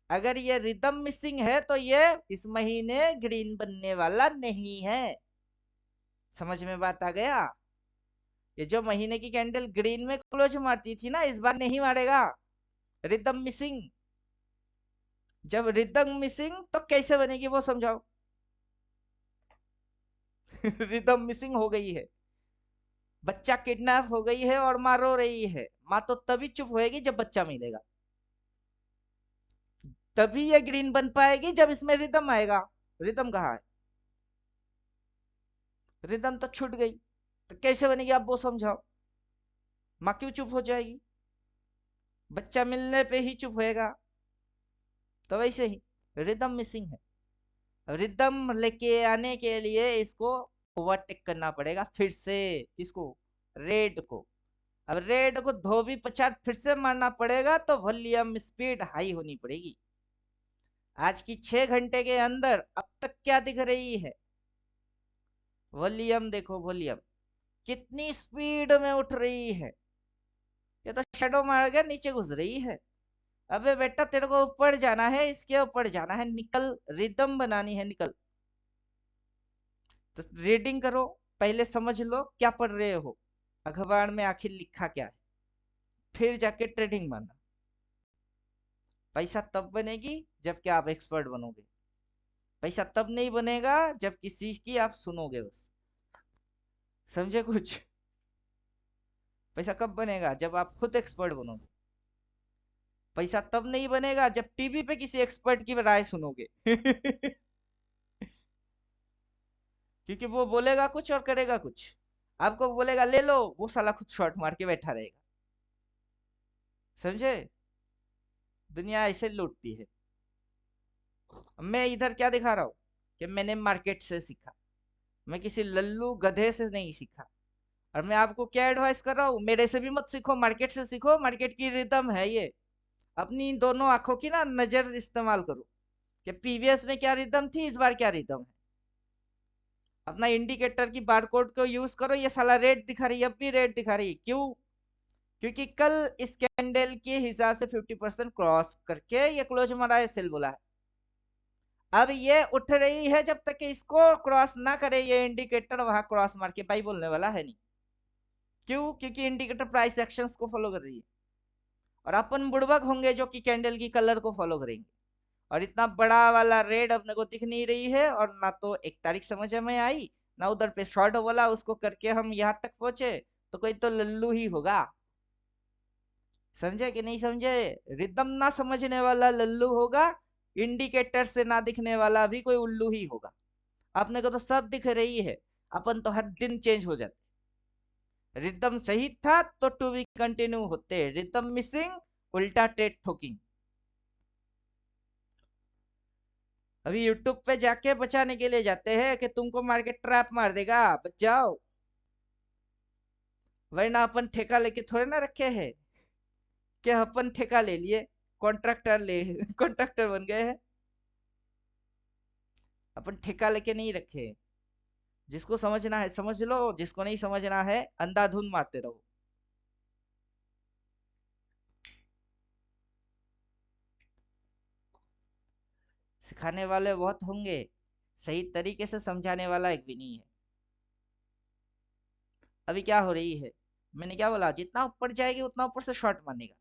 अगर ये रिदम मिसिंग है तो ये इस महीने ग्रीन बनने वाला नहीं है। समझ में बात आ गया? ये जो महीने की कैंडल ग्रीन में क्लोज मारती थी ना, इस बार नहीं मारेगा। Rhythm missing. जब रिदम मिसिंग तो कैसे बनेगी वो समझाओ। रिदम मिसिंग हो गई है, बच्चा किडनैप हो गई है और माँ रो रही है। माँ तो तभी चुप होएगी जब बच्चा मिलेगा, तभी ये ग्रीन बन पाएगी जब इसमें रिदम आएगा। रिदम कहाँ है? रिदम तो छूट गई, तो कैसे बनेगी आप वो समझाओ। माँ क्यों चुप हो जाएगी? बच्चा मिलने पे ही चुप होएगा। तो वैसे ही रिदम मिसिंग है। रिदम लेके आने के लिए इसको ओवरटेक करना पड़ेगा फिर से। किसको? रेड को। अब रेड को धोबी पछाड़ फिर से मारना पड़ेगा, तो वॉल्यूम स्पीड हाई होनी पड़ेगी। आज की 6 घंटे के अंदर अब तक क्या दिख रही है? वॉल्यूम देखो, वॉल्यूम कितनी स्पीड में उठ रही है। ये तो शेडो मार के नीचे घुस रही है। अबे बेटा, तेरे को ऊपर जाना है, इसके ऊपर जाना है, निकल, रिदम बनानी है, निकल। तो रीडिंग करो, पहले समझ लो क्या पढ़ रहे हो, अखबार में आखिर लिखा क्या है, फिर जाके ट्रेडिंग मानना। पैसा तब बनेगी जब क्या आप एक्सपर्ट बनोगे। पैसा तब नहीं बनेगा जब किसी की आप सुनोगे बस। समझे कुछ? पैसा कब बनेगा? जब आप खुद एक्सपर्ट बनोगे। पैसा तब नहीं बनेगा जब टीवी पे किसी एक्सपर्ट की राय सुनोगे। क्योंकि वो बोलेगा कुछ और करेगा कुछ। आपको बोलेगा ले लो, वो साला खुद शॉर्ट मार के बैठा रहेगा। समझे? दुनिया ऐसे लूटती है। मैं इधर क्या दिखा रहा हूँ कि मैंने मार्केट से सीखा, मैं किसी लल्लू गधे से नहीं सीखा। और मैं आपको क्या एडवाइस कर रहा हूँ, मेरे से भी मत सीखो, मार्केट से सीखो। मार्केट की रिदम है ये। अपनी दोनों आंखों की ना नजर इस्तेमाल करो कि प्रीवियस में क्या रिदम थी, इस बार क्या रिदम है। अपना इंडिकेटर की बारकोड को यूज करो। ये साला रेड दिखा रही है, अब भी रेड दिखा रही है, क्यों? क्योंकि कल इस कैंडल के हिसाब से 50% क्रॉस करके ये क्लोज मारा है, सेल बोला है। अब ये उठ रही है, जब तक कि इसको क्रॉस ना करे ये इंडिकेटर, वहां क्रॉस मार के बाई बोलने वाला है नहीं। क्यों? क्योंकि इंडिकेटर प्राइस एक्शंस को फॉलो कर रही है, और अपन बुड़बक होंगे जो कि कैंडल की कलर को फॉलो करेंगे। और इतना बड़ा वाला रेड अपने को दिख नहीं रही है, और ना तो एक तारीख समझ में आई, ना उधर पे शॉर्ट बोला, उसको करके हम यहाँ तक पहुंचे, तो कोई तो लल्लू ही होगा। समझे कि नहीं समझे? रिदम ना समझने वाला लल्लू होगा, इंडिकेटर से ना दिखने वाला भी कोई उल्लू ही होगा। अपने को तो सब दिख रही है, अपन तो हर दिन चेंज हो जाते। रिदम सही था तो टू बी कंटिन्यू होते, रिदम मिसिंग, उल्टा टेट ठोकिंग। अभी यूट्यूब पे जाके बचाने के लिए जाते हैं कि तुमको मार्केट ट्रैप मार देगा, बच जाओ। वरना अपन ठेका लेके थोड़े ना रखे हैं कि अपन ठेका ले लिए, कॉन्ट्रैक्टर ले कॉन्ट्रैक्टर बन गए हैं। अपन ठेका लेके नहीं रखे। जिसको समझना है समझ लो, जिसको नहीं समझना है अंधाधुन मारते रहो। सिखाने वाले बहुत होंगे, सही तरीके से समझाने वाला एक भी नहीं है। अभी क्या हो रही है, मैंने क्या बोला, जितना ऊपर जाएगी उतना ऊपर से शॉर्ट मानेगा।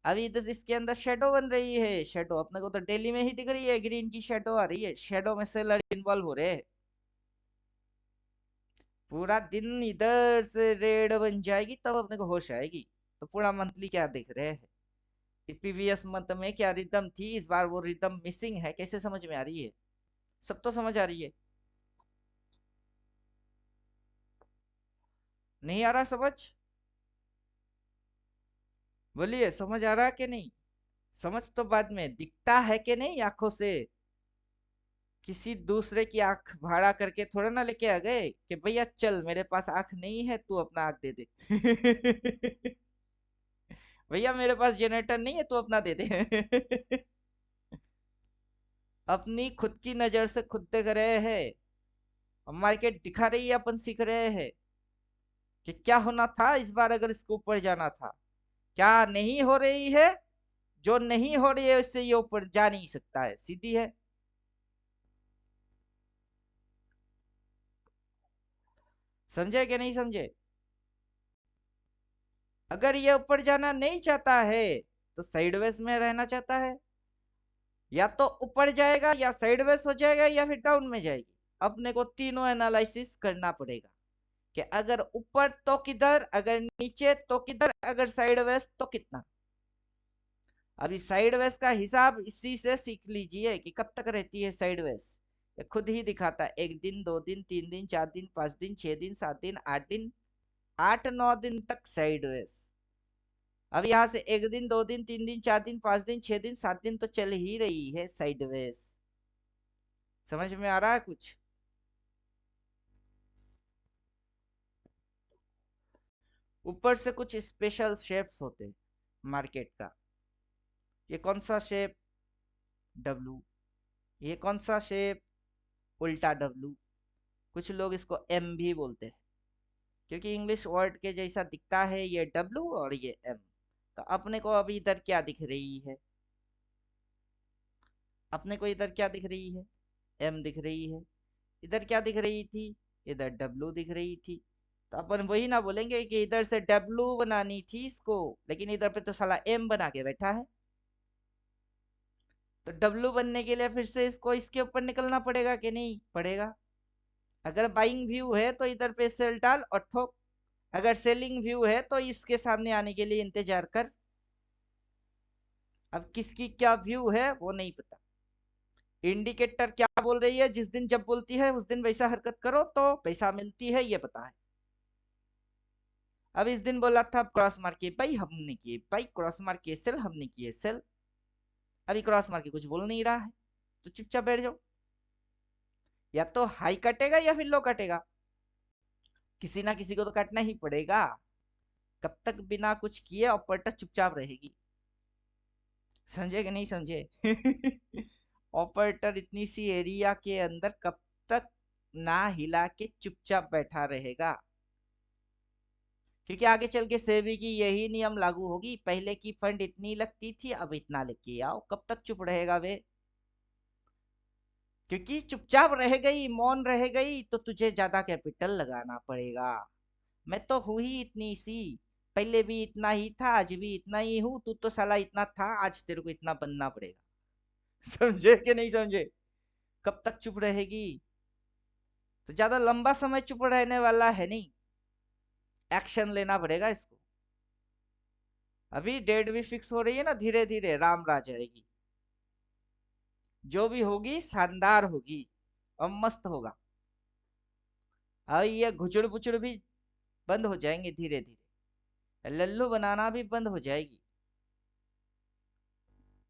अभी इधर इसके अंदर शेडो बन रही है, शेडो अपने को तो डेली में ही दिख रही है, ग्रीन की शेडो आ रही है, शेडो में सेलर इन्वॉल्व हो रहे हैं। पूरा दिन इधर से रेड बन जाएगी तब अपने को होश आएगी। तो पूरा मंथली क्या दिख रहे हैं, प्रीवियस मंथ में क्या रिदम थी, इस बार वो रिदम मिसिंग है, कैसे समझ में आ रही है? सब तो समझ आ रही है, नहीं आ रहा समझ? बोलिए, समझ आ रहा कि नहीं? समझ तो बाद में दिखता है कि नहीं आंखों से? किसी दूसरे की आंख भाड़ा करके थोड़ा ना लेके आ गए कि भैया चल मेरे पास आंख नहीं है, तू अपना आंख दे दे। भैया मेरे पास जनरेटर नहीं है, तू अपना दे दे। अपनी खुद की नजर से खुद देख रहे हैं, मार्केट दिखा रही है, अपन सीख रहे हैं कि क्या होना था इस बार अगर इसको ऊपर जाना था, क्या नहीं हो रही है, जो नहीं हो रही है उससे ये ऊपर जा नहीं सकता है, सीधी है। समझे कि नहीं समझे? अगर ये ऊपर जाना नहीं चाहता है तो साइडवेज में रहना चाहता है, या तो ऊपर जाएगा या साइडवेज हो जाएगा या फिर डाउन में जाएगी। अपने को तीनों एनालिसिस करना पड़ेगा कि अगर ऊपर तो किधर, अगर नीचे तो किधर, अगर साइडवेज तो कितना। अभी साइडवेज का हिसाब इसी से सीख लीजिए कि कब तक रहती है साइडवेज। ये खुद ही दिखाता है, 1 दिन 2 दिन 3 दिन 4 दिन 5 दिन 6 दिन 7 दिन 8 दिन, 8 9 दिन तक साइडवेज। अब यहाँ से 1 दिन 2 दिन 3 दिन 4 दिन 5 दिन 6 दिन 7 दिन तो चल ही रही है साइडवेज। समझ में आ रहा है कुछ? ऊपर से कुछ स्पेशल शेप्स होते हैं मार्केट का। ये कौन सा शेप? डब्लू। ये कौन सा शेप? उल्टा डब्लू। कुछ लोग इसको एम भी बोलते हैं, क्योंकि इंग्लिश वर्ड के जैसा दिखता है ये डब्लू और ये एम। तो अपने को अभी इधर क्या दिख रही है? अपने को इधर क्या दिख रही है? एम दिख रही है। इधर क्या दिख रही थी? इधर डब्लू दिख रही थी। तो अपन वही ना बोलेंगे कि इधर से डब्लू बनानी थी इसको, लेकिन इधर पे तो साला एम बना के बैठा है। तो डब्लू बनने के लिए फिर से इसको इसके ऊपर निकलना पड़ेगा कि नहीं पड़ेगा? अगर बाइंग व्यू है तो इधर पे सेल डाल और ठोक, अगर सेलिंग व्यू है तो इसके सामने आने के लिए इंतजार कर। अब किसकी क्या व्यू है वो नहीं पता। इंडिकेटर क्या बोल रही है, जिस दिन जब बोलती है उस दिन वैसा हरकत करो तो पैसा मिलती है, ये पता है। अब इस दिन बोला था क्रॉस मार के भाई हमने किए, भाई क्रॉस मार के सेल हमने किए सेल। अभी क्रॉस मार के कुछ बोल नहीं रहा है, तो चुपचाप बैठ जाओ। या तो हाई कटेगा या फिर लो कटेगा, किसी ना किसी को तो काटना ही पड़ेगा। कब तक बिना कुछ किए ऑपरेटर चुपचाप रहेगी? समझे कि नहीं समझे? ऑपरेटर इतनी सी एरिया के अंदर कब तक ना हिला के चुपचाप बैठा रहेगा? क्योंकि आगे चल के सेबी की यही नियम लागू होगी, पहले की फंड इतनी लगती थी अब इतना लेके आओ, कब तक चुप रहेगा वे? क्योंकि चुपचाप रह गई, मौन रह गई तो तुझे ज्यादा कैपिटल लगाना पड़ेगा। मैं तो हूं ही इतनी सी, पहले भी इतना ही था आज भी इतना ही हूं, तू तो साला इतना था आज तेरे को इतना बनना पड़ेगा। समझे कि नहीं समझे? कब तक चुप रहेगी? तो ज्यादा लंबा समय चुप रहने वाला है नहीं, एक्शन लेना पड़ेगा इसको। अभी डेट भी फिक्स हो रही है ना, धीरे धीरे राम राज आएगी, जो भी होगी शानदार होगी और मस्त होगा। और ये घुचड़ पुचड़ भी बंद हो जाएंगे धीरे धीरे, लल्लू बनाना भी बंद हो जाएगी।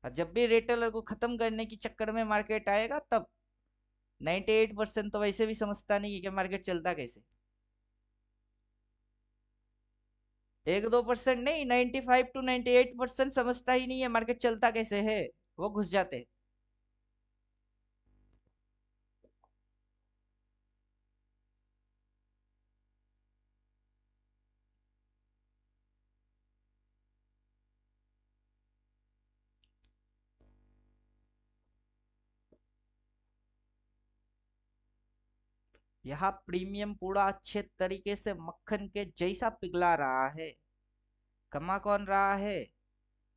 और जब भी रिटेलर को खत्म करने की चक्कर में मार्केट आएगा तब 98% तो वैसे भी समझता नहीं है कि मार्केट चलता कैसे। 1 2% नहीं, 95 to 98% समझता ही नहीं है मार्केट चलता कैसे है, वो घुस जाते हैं। यहाँ प्रीमियम पूरा अच्छे तरीके से मक्खन के जैसा पिघला रहा है। कमा कौन रहा है?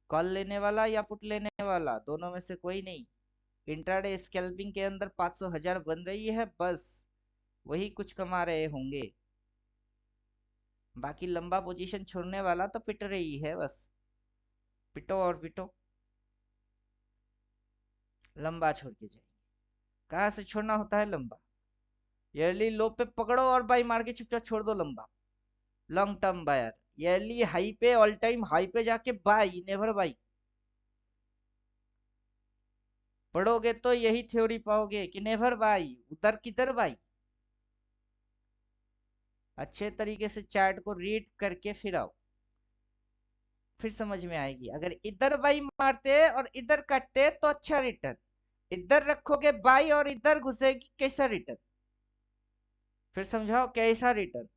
कॉल लेने वाला या पुट लेने वाला, दोनों में से कोई नहीं। इंट्राडे स्कैल्पिंग के अंदर 500,000 बन रही है, बस वही कुछ कमा रहे होंगे। बाकी लंबा पोजीशन छोड़ने वाला तो पिट रही है, बस पिटो और पिटो। लंबा छोड़ के जाएंगे। कहाँ से छोड़ना होता है लंबा? ईयरली लो पे पकड़ो और बाई मार के चुपचाप छोड़ दो लंबा। Long term buyer. Yearly high पे, ऑल टाइम हाई पे जाके बाई, नेवर बाई। पढ़ोगे तो यही थ्योरी पाओगे कि नेवर बाई, उधर किधर बाई। अच्छे तरीके से चार्ट को रीड करके फिर आओ, फिर समझ में आएगी। अगर इधर बाई मारते और इधर काटते तो अच्छा रिटर्न, इधर रखोगे बाई और इधर घुसेगी, कैसा रिटर्न? फिर समझाओ कैसा रिटर्न?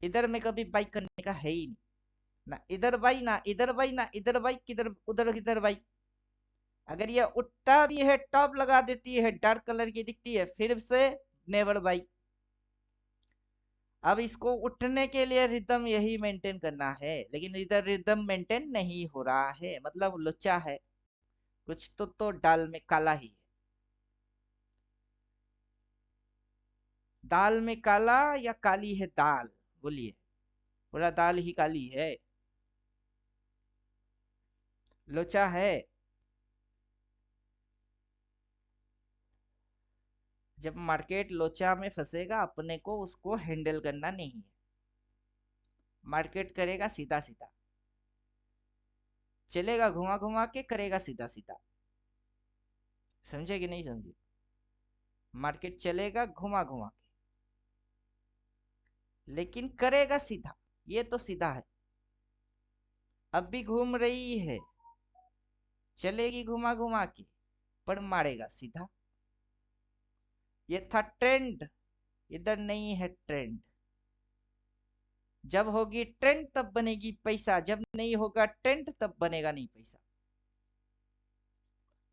इधर में कभी बाई करने का है ही नहीं, ना इधर बाई, ना इधर बाई, ना इधर बाई, किधर उधर किधर बाई। अगर ये उठता भी है, टॉप लगा देती है, डार्क कलर की दिखती है, फिर से नेवर बाई। अब इसको उठने के लिए रिदम यही मेंटेन करना है, लेकिन इधर रिदम मेंटेन नहीं हो रहा है, मतलब लोचा है कुछ तो दाल में काला ही है। दाल में काला या काली है दाल? बोलिए। पूरा दाल ही काली है, लोचा है। जब मार्केट लोचा में फंसेगा, अपने को उसको हैंडल करना नहीं है। मार्केट करेगा सीधा सीधा, चलेगा घुमा घुमा के, करेगा सीधा सीधा। समझे कि नहीं समझे? मार्केट चलेगा घुमा घुमा के, लेकिन करेगा सीधा। ये तो सीधा है। अब भी घूम रही है, चलेगी घुमा घुमा के, पर मारेगा सीधा। ये था ट्रेंड, इधर नहीं है ट्रेंड। जब होगी ट्रेंड तब बनेगी पैसा, जब नहीं होगा ट्रेंड तब बनेगा नहीं पैसा।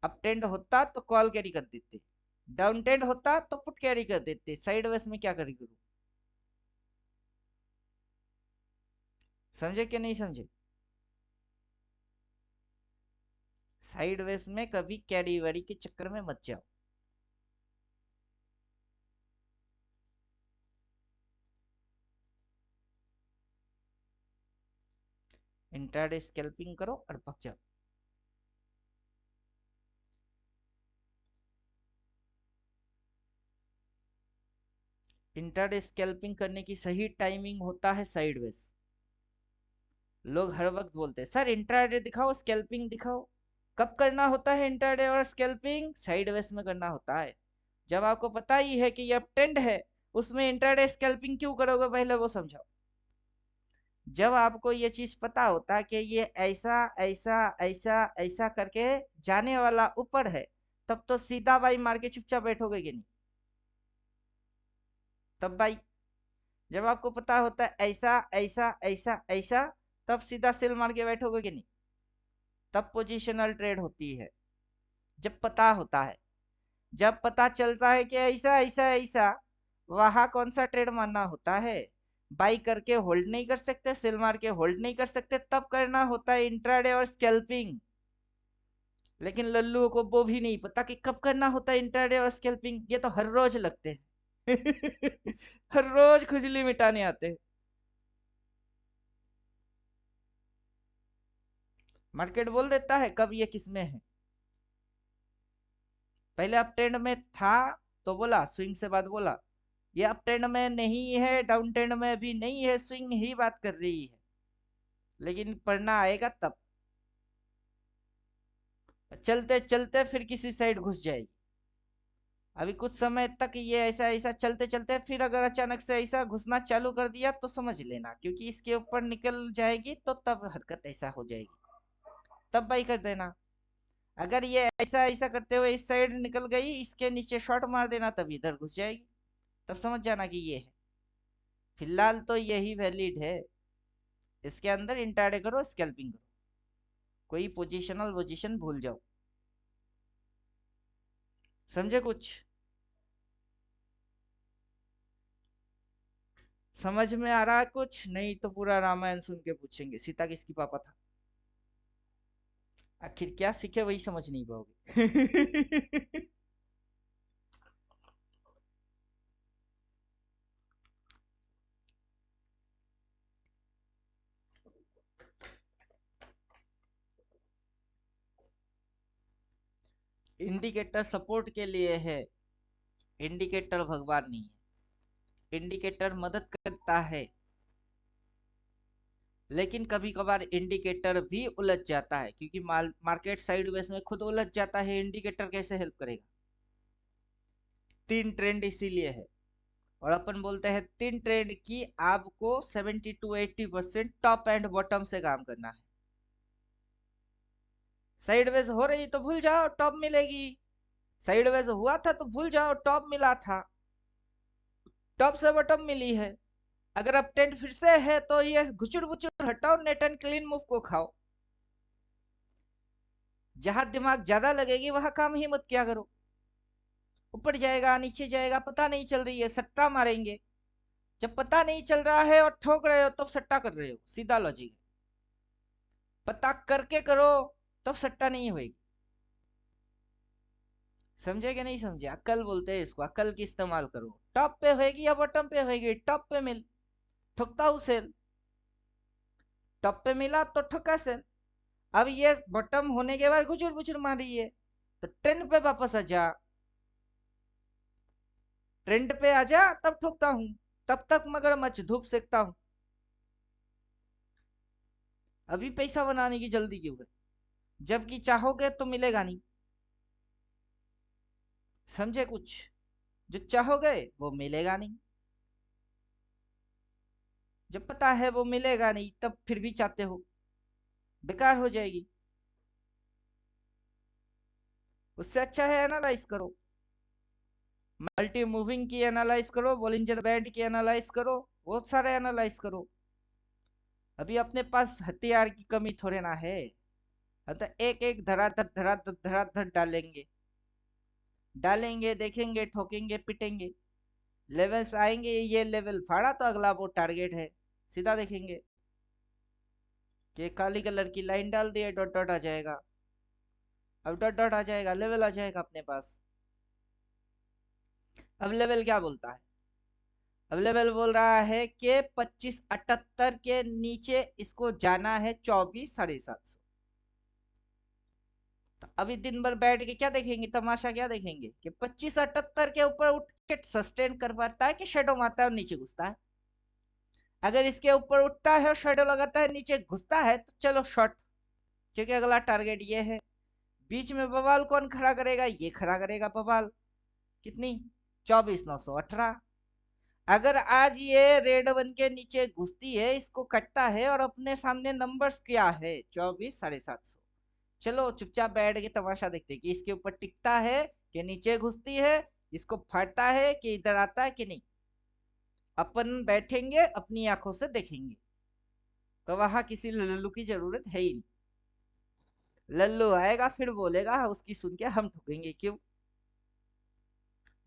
अब ट्रेंड होता तो कॉल कैरी कर देते, डाउन ट्रेंड होता तो पुट कैरी कर देते। साइड वेस में क्या करी करूं? समझे कि नहीं समझे? साइड वेस में कभी कैरी वैरी के चक्कर में मत जाओ। इंट्राडे स्कैल्पिंग करो और पक जाओ। इंट्राडे स्कैल्पिंग करने की सही टाइमिंग होता है साइडवेज। लोग हर वक्त बोलते हैं सर इंट्राडे दिखाओ, स्कैल्पिंग दिखाओ। कब करना होता है इंट्राडे और स्कैल्पिंग? साइडवेज में करना होता है। जब आपको पता ही है कि ये अप ट्रेंड है, उसमें इंट्राडे स्कैल्पिंग क्यों करोगे, पहले वो समझाओ। जब आपको ये चीज पता होता है कि ये ऐसा ऐसा ऐसा ऐसा करके जाने वाला ऊपर है, तब तो सीधा बाई मार के चुपचाप बैठोगे कि नहीं? तब बाई। जब आपको पता होता है ऐसा ऐसा ऐसा ऐसा, तब सीधा सेल मार के बैठोगे कि नहीं? तब पोजिशनल ट्रेड होती है, जब पता होता है। जब पता चलता है कि ऐसा ऐसा ऐसा, वहां कौन सा ट्रेड मारना होता है? बाई करके होल्ड नहीं कर सकते, सेल मार के होल्ड नहीं कर सकते, तब करना होता है इंट्राडे और स्कैल्पिंग। लेकिन लल्लुओं को वो भी नहीं पता कि कब करना होता है इंट्राडे और स्कैल्पिंग। ये तो हर रोज लगते हैं हर रोज खुजली मिटाने आते हैं। मार्केट बोल देता है कब ये किस में है। पहले अप ट्रेंड में था तो बोला, स्विंग से बाद बोला। ये अप ट्रेंड में नहीं है, डाउन ट्रेंड में भी नहीं है, स्विंग ही बात कर रही है। लेकिन पढ़ना आएगा तब, चलते चलते फिर किसी साइड घुस जाएगी। अभी कुछ समय तक ये ऐसा ऐसा चलते चलते, फिर अगर अचानक से ऐसा घुसना चालू कर दिया तो समझ लेना, क्योंकि इसके ऊपर निकल जाएगी तो तब हरकत ऐसा हो जाएगी, तब बाई कर देना। अगर ये ऐसा ऐसा करते हुए इस साइड निकल गई, इसके नीचे शॉट मार देना, तब इधर घुस जाएगी, तब समझ जाना कि ये है। फिलहाल तो यही वैलिड है। इसके अंदर इंट्राडे करो, स्कैल्पिंग करो, कोई पोजिशनल पोजीशन भूल जाओ। समझे कुछ? समझ में आ रहा है कुछ? नहीं तो पूरा रामायण सुन के पूछेंगे सीता किसकी पापा था। आखिर क्या सीखे वही समझ नहीं पाओगे। इंडिकेटर सपोर्ट के लिए है, इंडिकेटर भगवान नहीं है। इंडिकेटर मदद करता है, लेकिन कभी कभार इंडिकेटर भी उलझ जाता है, क्योंकि मार्केट साइडवेज में खुद उलझ जाता है, इंडिकेटर कैसे हेल्प करेगा। 3 ट्रेंड इसीलिए है, और अपन बोलते हैं 3 ट्रेंड की आपको 70 to 80% टॉप एंड बॉटम से काम करना है। साइडवेज हो रही तो भूल जाओ टॉप मिलेगी, साइडवेज हुआ था तो भूल जाओ टॉप मिला था, टॉप से बॉटम मिली है। अगर अब ट्रेंड फिर से है तो ये घुचुर बुचुर हटाओ, नेट एंड क्लीन मूव को खाओ। जहां दिमाग ज्यादा लगेगी वहां काम ही मत किया करो। ऊपर जाएगा नीचे जाएगा पता नहीं चल रही है, सट्टा मारेंगे। जब पता नहीं चल रहा है और ठोक रहे हो तब सट्टा कर रहे हो, सीधा लॉजिक है। पता करके करो तब सट्टा नहीं होगी। समझे कि नहीं समझे? अक्ल बोलते हैं इसको, अक्ल की इस्तेमाल करो। टॉप पे होगी या बॉटम पे होगी, टॉप पे मिल ठुकता हूं सेल, टॉप पे मिला तो ठुका सेल। अब ये बॉटम होने के बाद गुचुर बुचुर मार रही है तो ट्रेंड पे वापस आ जा, ट्रेंड पे आ जा तब ठोकता हूं, तब तक मगरमच्छ धूप सेकता हूं। अभी पैसा बनाने की जल्दी क्यों है, जबकि चाहोगे तो मिलेगा नहीं। समझे कुछ? जो चाहोगे वो मिलेगा नहीं, जब पता है वो मिलेगा नहीं तब फिर भी चाहते हो, बेकार हो जाएगी। उससे अच्छा है एनालाइज करो, मल्टी मूविंग की एनालाइज करो, बॉलिंजर बैंड की एनालाइज करो, बहुत सारे एनालाइज करो। अभी अपने पास हथियार की कमी थोड़े ना है, अतः एक एक धड़ाधड़ धड़ाधड़ धड़ाधड़ डालेंगे डालेंगे, देखेंगे, ठोकेंगे, पिटेंगे। लेवल्स आएंगे, ये लेवल फाड़ा तो अगला वो टारगेट है, सीधा देखेंगे कि काली कलर की लाइन डाल दिए, डॉट डॉट आ जाएगा। अब डॉट डॉट आ जाएगा, लेवल आ जाएगा अपने पास। अब लेवल क्या बोलता है? अब लेवल बोल रहा है कि 2578 के नीचे इसको जाना है 24,750। तो अभी दिन भर बैठ के क्या देखेंगे, तमाशा क्या देखेंगे कि 2578 के ऊपर उठ के सस्टेन कर पाता है कि शेडो मारता है और नीचे घुसता है। अगर इसके ऊपर उठता है और शेडो लगाता है नीचे घुसता है तो चलो शॉर्ट, क्योंकि अगला टारगेट ये है। बीच में बवाल कौन खड़ा करेगा? ये खड़ा करेगा बवाल। कितनी? 24,918। अगर आज ये रेड वन के नीचे घुसती है, इसको कटता है और अपने सामने नंबर्स क्या है 24,750, चलो चुपचाप बैठ के तमाशा देखते कि इसके ऊपर टिकता है कि नीचे घुसती है, इसको फाड़ता है कि इधर आता है कि नहीं। अपन बैठेंगे अपनी आंखों से देखेंगे, तो वहां किसी लल्लू की जरूरत है ही नहीं। लल्लू आएगा फिर बोलेगा, उसकी सुन के हम ठुकेंगे क्यों?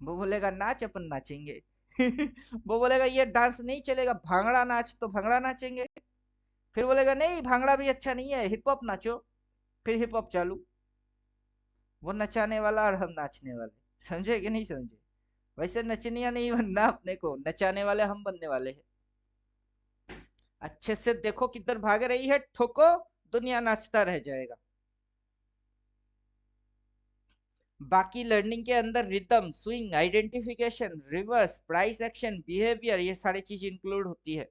वो बोलेगा नाच, अपन नाचेंगे। वो बोलेगा ये डांस नहीं चलेगा, भांगड़ा नाच, तो भांगड़ा नाचेंगे। फिर बोलेगा नहीं भांगड़ा भी अच्छा नहीं है, हिप हॉप नाचो, फिर हिप हॉप चालू। वो नचाने वाला और हम नाचने वाले, समझे कि नहीं समझे? वैसे नचनिया नहीं बनना अपने को, नचाने वाले हम बनने वाले हैं। अच्छे से देखो किधर भाग रही है, ठोको, दुनिया नाचता रह जाएगा। बाकी लर्निंग के अंदर rhythm, swing, identification, reverse, price action, behaviour, ये सारी चीज इंक्लूड होती है।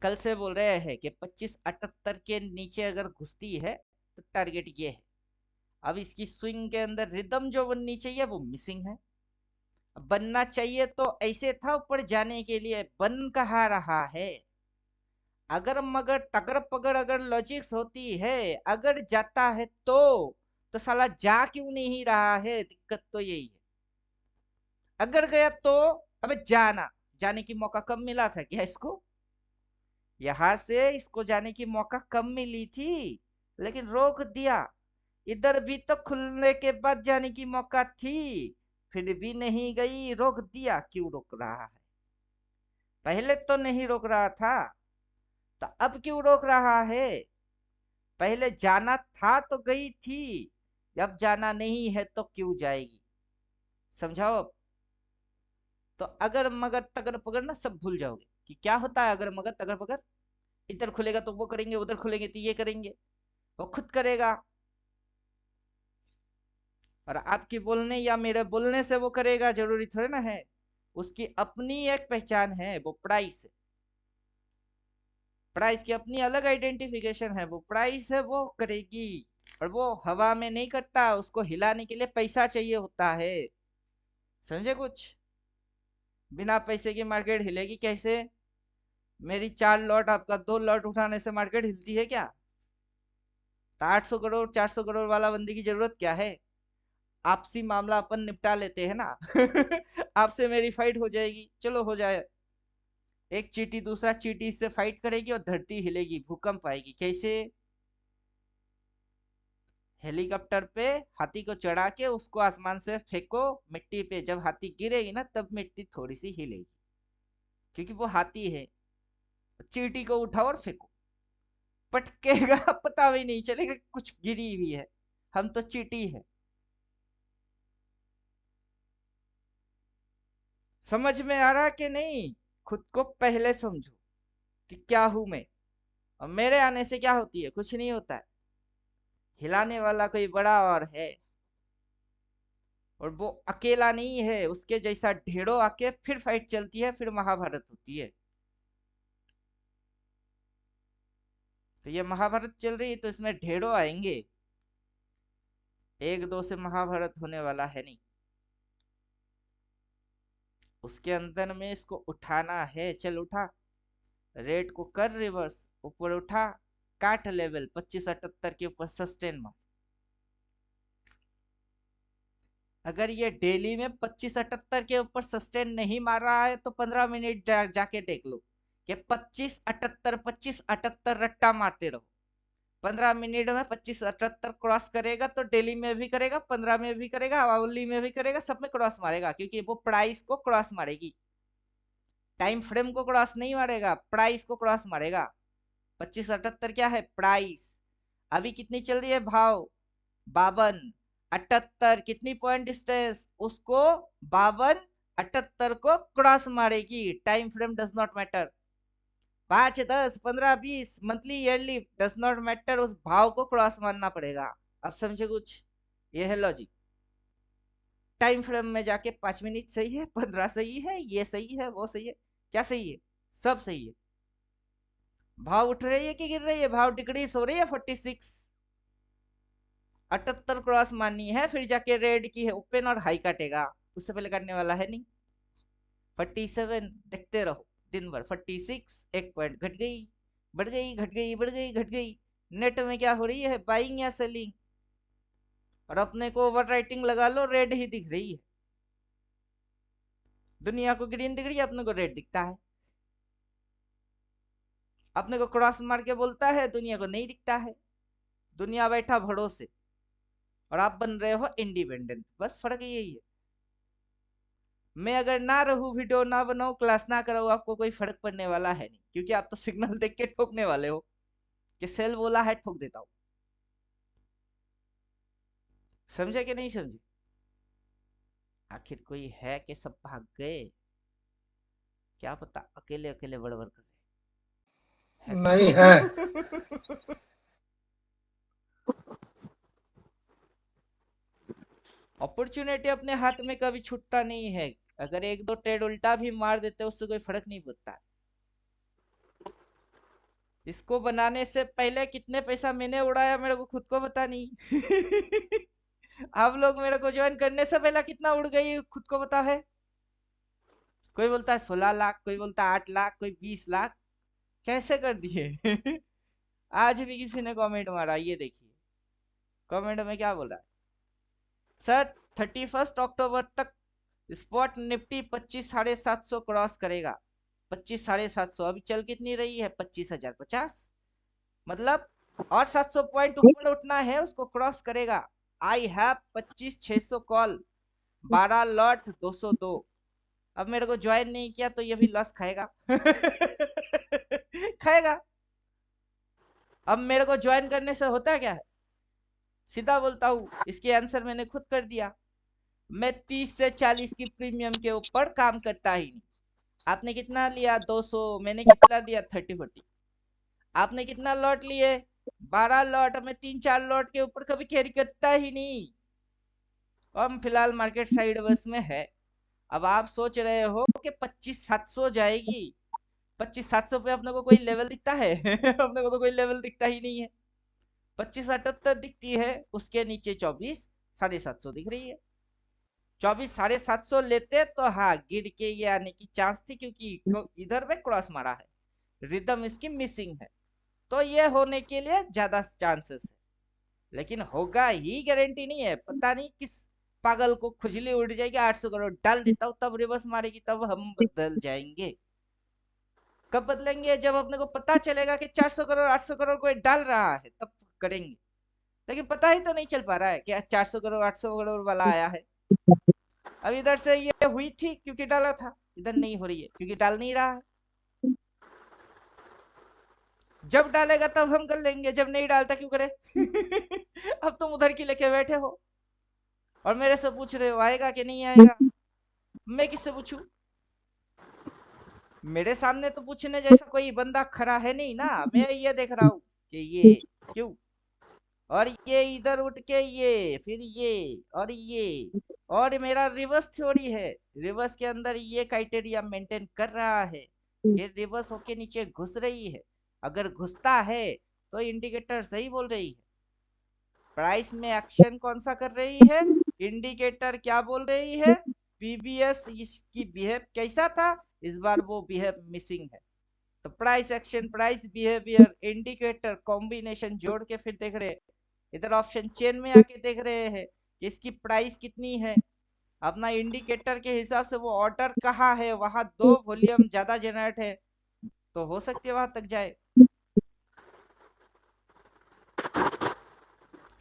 कल से बोल रहे हैं कि 2578 के नीचे अगर घुसती है तो टारगेट ये है। अब इसकी स्विंग के अंदर रिदम जो बननी चाहिए वो मिसिंग है। बनना चाहिए तो ऐसे था, ऊपर जाने के लिए बन कहा रहा है। अगर मगर तगड़ पगड़ अगर लॉजिक्स होती है, अगर जाता है तो साला जा क्यों नहीं रहा है? दिक्कत तो यही है। अगर गया तो अबे जाना, जाने की मौका कम मिला था क्या इसको? यहां से इसको जाने की मौका कम मिली थी, लेकिन रोक दिया। इधर भी तो खुलने के बाद जाने की मौका थी, फिर भी नहीं गई, रोक दिया। क्यों रोक रहा है? पहले तो नहीं रोक रहा था, तो अब क्यों रोक रहा है? पहले जाना था तो गई थी, अब जाना नहीं है तो क्यों जाएगी? समझाओ अब। तो अगर मगर तगर पगर ना सब भूल जाओगे कि क्या होता है अगर मगर तगर पगर। इधर खुलेगा तो वो करेंगे, उधर खुलेंगे तो ये करेंगे, वो खुद करेगा। और आपकी बोलने या मेरे बोलने से वो करेगा जरूरी थोड़ी ना है। उसकी अपनी एक पहचान है, वो प्राइस है। प्राइस की अपनी अलग आइडेंटिफिकेशन है, वो प्राइस है, वो करेगी। और वो हवा में नहीं करता, उसको हिलाने के लिए पैसा चाहिए होता है। समझे कुछ? बिना पैसे की मार्केट हिलेगी कैसे? मेरी 4 लॉट आपका 2 लॉट उठाने से मार्केट हिलती है क्या? तो 800 करोड़ 400 करोड़ वाला बंदी की जरूरत क्या है? आपसी मामला अपन निपटा लेते हैं ना। आपसे मेरी फाइट हो जाएगी, चलो हो जाए। एक चीटी दूसरा चीटी से फाइट करेगी और धरती हिलेगी, भूकंप आएगी। कैसे? हेलीकॉप्टर पे हाथी को चढ़ा के उसको आसमान से फेंको मिट्टी पे, जब हाथी गिरेगी ना तब मिट्टी थोड़ी सी हिलेगी, क्योंकि वो हाथी है। चीटी को उठाओ और फेंको, पटकेगा पता भी नहीं चलेगा कुछ गिरी हुई है। हम तो चीटी है। समझ में आ रहा कि नहीं? खुद को पहले समझो कि क्या हूं मैं। और मेरे आने से क्या होती है? कुछ नहीं होता है। हिलाने वाला कोई बड़ा और है, और वो अकेला नहीं है, उसके जैसा ढेरों आके फिर फाइट चलती है, फिर महाभारत होती है। तो ये महाभारत चल रही है तो इसमें ढेरों आएंगे, एक दो से महाभारत होने वाला है नहीं। उसके अंदर में इसको उठाना है, चल उठा। रेट को कर रिवर्स, ऊपर उठा, काट लेवल 2578 के ऊपर सस्टेन मार। अगर ये डेली में 2578 के ऊपर सस्टेन नहीं मार रहा है तो 15 मिनट जाके देख लो कि 2578 रट्टा मारते रहो। 15 मिनट में 2578 क्रॉस करेगा तो डेली में भी करेगा, 15 में भी करेगा, आवली में भी करेगा, सब में क्रॉस मारेगा, क्योंकि वो प्राइस को क्रॉस मारेगी। टाइम फ्रेम को क्रॉस नहीं मारेगा, प्राइस को क्रॉस मारेगा। 2578 क्या है? प्राइस। अभी कितनी चल रही है भाव? 52 78, कितनी पॉइंट डिस्टेंस उसको? 52 78 को क्रॉस मारेगी। Time frame does not matter. 5 10 15 20 monthly yearly does not matter, उस भाव को क्रॉस मारना पड़ेगा। अब समझे कुछ? ये है लॉजिक। टाइम फ्रेम में जाके 5 मिनट सही है, 15 सही है, ये सही है, वो सही है। क्या सही है? सब सही है। भाव उठ रही है कि गिर रही है? भाव डिक्रीज हो रही है 46। 78 क्रॉस मारनी है, फिर जाके रेड की है ओपन और हाई काटेगा। उससे पहले काटने वाला है नहीं। 47 देखते रहो दिन भर। 46 एक पॉइंट घट गई, बढ़ गई, घट गई, बढ़ गई, घट गई। नेट में क्या हो रही है? बाइंग या सेलिंग? और अपने को ओवर राइटिंग लगा लो, रेड ही दिख रही है। दुनिया को ग्रीन दिख रही है, अपने को रेड दिखता है। अपने को क्रॉस मार के बोलता है, दुनिया को नहीं दिखता है। दुनिया बैठा भरोसे, और आप बन रहे हो इंडिपेंडेंट। बस फर्क यही है। मैं अगर ना रहूं, वीडियो ना बनाऊं, क्लास ना कराऊं, आपको कोई फर्क पड़ने वाला है नहीं, क्योंकि आप तो सिग्नल देख के ठोकने वाले हो कि सेल बोला है ठोक देता हूं। समझे कि नहीं समझे? आखिर कोई है कि सब भाग गए? क्या पता अकेले अकेले बड़बड़ कर रहे है नहीं है। कोई? अपॉर्चुनिटी अपने हाथ में कभी छूटता नहीं है। अगर एक दो ट्रेड उल्टा भी मार देते उससे कोई फर्क नहीं पड़ता। इसको बनाने से पहले कितने पैसा मैंने उड़ाया मेरे को खुद को पता नहीं। आप लोग मेरे को ज्वाइन करने से पहले कितना उड़ गई खुद को पता है। कोई बोलता है 16 लाख, कोई बोलता है 8 लाख, कोई 20 लाख। कैसे कर दिए? आज भी किसी ने कमेंट मारा, ये देखिए कमेंट में क्या बोला। सर 31 अक्टूबर तक स्पॉट निफ्टी 25 750 क्रॉस करेगा। 25 750, अभी चल कितनी रही है? 25,050। मतलब और 700 पॉइंट ऊपर उठना है, उसको क्रॉस करेगा। I have 25 600 call, 12 lot 202। अब मेरे को ज्वाइन नहीं किया तो ये भी लॉस खाएगा। खाएगा। अब मेरे को ज्वाइन करने से होता क्या है, सीधा बोलता हूँ, इसके आंसर मैंने खुद कर दिया। मैं 30 से 40 की प्रीमियम के ऊपर काम करता ही नहीं। आपने कितना लिया 200, मैंने कितना लिया 30-40। आपने कितना लॉट लिए 12 लॉट, मैं 3-4 लॉट के ऊपर कभी कैरी करता ही नहीं। हम फिलहाल मार्केट साइड बस में है। अब आप सोच रहे हो कि 25-700 जाएगी। 25-700 पे अपने को कोई लेवल दिखता है? अपने को तो कोई लेवल दिखता ही नहीं है। 25-78 दिखती है, उसके नीचे 24-750 दिख रही है। 24-750 लेते तो हाँ गिर के ये आने की चांस थी, क्योंकि इधर में क्रॉस मारा है, रिदम इसकी मिसिंग है, तो ये होने के लिए ज्यादा चांसेस है। लेकिन होगा ही गारंटी नहीं है। पता नहीं किस पागल को खुजली उड़ जाएगी, 800 करोड़ डाल देता हूँ तब रिवर्स मारेगी, तब हम बदल जाएंगे। कब बदलेंगे? जब अपने को पता चलेगा कि 400 करोड़ 800 करोड़ कोई डाल रहा है, तब करेंगे। लेकिन पता ही तो नहीं चल पा रहा है कि 400 करोड़ 800 करोड़ वाला आया है। अब इधर से ये हुई थी क्योंकि डाला था, इधर नहीं हो रही है क्योंकि डाल नहीं रहा है। जब डालेगा तब हम कर लेंगे, जब नहीं डालता क्यों करे? अब तुम उधर की लेके बैठे हो और मेरे से पूछ रहे हो आएगा कि नहीं आएगा। मैं किससे पूछूं? मेरे सामने तो पूछने जैसा कोई बंदा खड़ा है नहीं ना। मैं ये देख रहा हूँ कि ये क्यों, और ये इधर उठ के ये, फिर ये, और ये, और मेरा रिवर्स थ्योरी है। रिवर्स के अंदर ये क्राइटेरिया मेंटेन कर रहा है, ये रिवर्स होके नीचे घुस रही है। अगर घुसता है तो इंडिकेटर सही बोल रही है। प्राइस में एक्शन कौन सा कर रही है, इंडिकेटर क्या बोल रही है, पीबीएस इसकी बिहेव कैसा था, इस बार वो बिहेव मिसिंग है। तो price action, price behaviour, indicator combination जोड़ के फिर देख रहे हैं। इधर ऑप्शन चेन में आके देख रहे हैं कि इसकी प्राइस कितनी है। अपना इंडिकेटर के हिसाब से वो ऑर्डर कहाँ है, वहां दो वॉल्यूम ज्यादा जनरेट है, तो हो सकती है वहां तक जाए।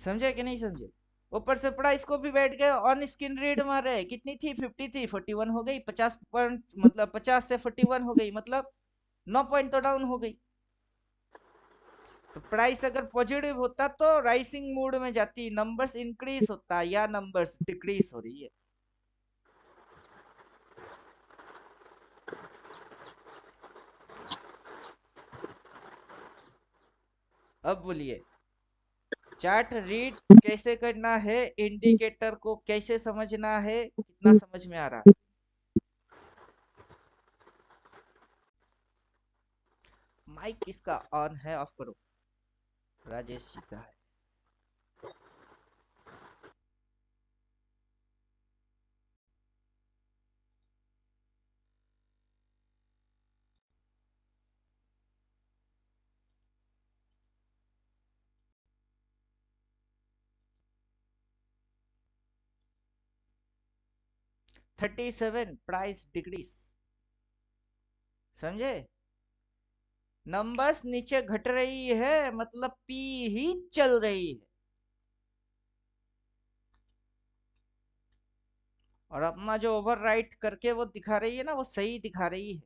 समझे कि नहीं समझे? ऊपर से प्राइस को भी बैठ गए ऑन स्क्रीन रीड मारे, कितनी थी 50 थी, 41 हो गई। 50 पॉइंट मतलब 50 से 41 हो गई, मतलब 9 पॉइंट तो डाउन हो गई। तो प्राइस अगर पॉजिटिव होता तो राइसिंग मूड में जाती, नंबर्स इंक्रीज होता, या नंबर्स डिक्रीज हो रही है। अब बोलिए, चार्ट रीड कैसे करना है, इंडिकेटर को कैसे समझना है, कितना समझ में आ रहा है? माइक किसका ऑन है? ऑफ करो। राजेश जी का है। 37 प्राइस डिक्रीज। समझे? नंबर्स नीचे घट रही है, मतलब पी ही चल रही है। और अपना जो ओवरराइट करके वो दिखा रही है ना, वो सही दिखा रही है,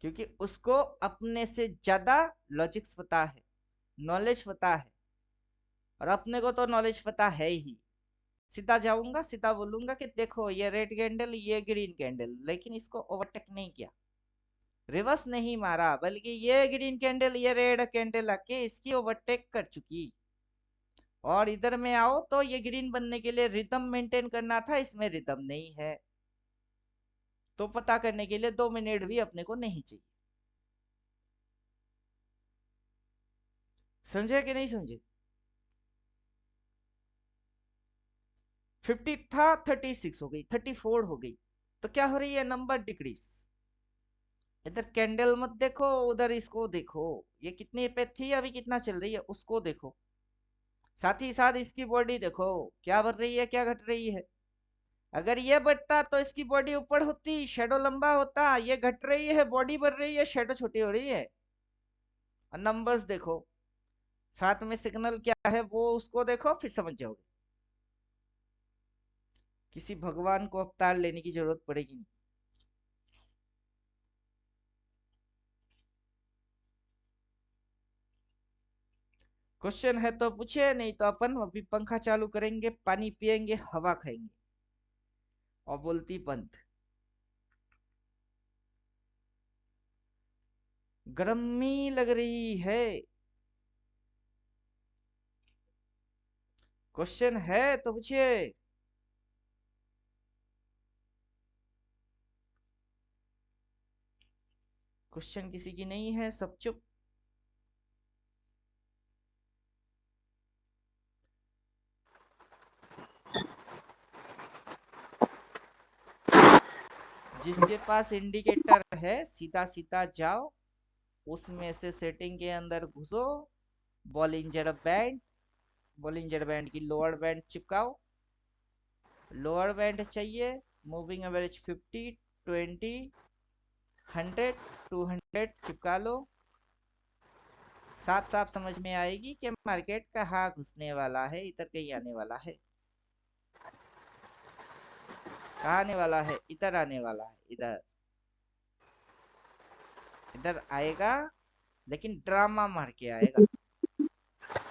क्योंकि उसको अपने से ज्यादा लॉजिक्स पता है, नॉलेज पता है। और अपने को तो नॉलेज पता है ही। सीधा जाऊंगा, सीधा बोलूंगा कि देखो ये रेड कैंडल, ये ग्रीन कैंडल, लेकिन इसको ओवरटेक नहीं किया, रिवर्स नहीं मारा, बल्कि ये ग्रीन कैंडल, ये रेड कैंडल आके इसकी ओवरटेक कर चुकी। और इधर में आओ तो ये ग्रीन बनने के लिए रिदम मेंटेन करना था, इसमें रिदम नहीं है। तो पता करने के लिए 2 मिनट भी अपने को नहीं चाहिए। समझे कि नहीं समझे? 50 था, 36 हो गई, 34 हो गई, तो क्या हो रही है, नंबर डिक्रीज। इधर कैंडल मत देखो, उधर इसको देखो, ये कितनी पे थी, अभी कितना चल रही है उसको देखो। साथ ही साथ इसकी बॉडी देखो, क्या बढ़ रही है क्या घट रही है। अगर ये बढ़ता तो इसकी बॉडी ऊपर होती, शेडो लंबा होता, ये घट रही है, बॉडी बढ़ रही है, शेडो छोटी हो रही है। और नंबर्स देखो, साथ में सिग्नल क्या है वो उसको देखो, फिर समझ जाओगे। किसी भगवान को अवतार लेने की जरूरत पड़ेगी नहीं। क्वेश्चन है तो पूछे, नहीं तो अपन अभी पंखा चालू करेंगे, पानी पिएंगे, हवा खाएंगे और बोलती पंथ। गर्मी लग रही है। क्वेश्चन है तो पूछिए। क्वेश्चन किसी की नहीं है, सब चुप। जिसके पास इंडिकेटर है सीधा सीधा जाओ, उसमें से सेटिंग के अंदर घुसो, बॉलिंजर बैंड, बॉलिंजर बैंड की लोअर बैंड चिपकाओ। लोअर बैंड चाहिए, मूविंग एवरेज 50, 20, 100, 200 चिपका लो। साफ साफ समझ में आएगी कि मार्केट कहाँ घुसने वाला है, इधर कहीं आने वाला है। कहाँ आने वाला है? इधर आने वाला है, इधर। इधर आएगा, लेकिन ड्रामा मार के आएगा।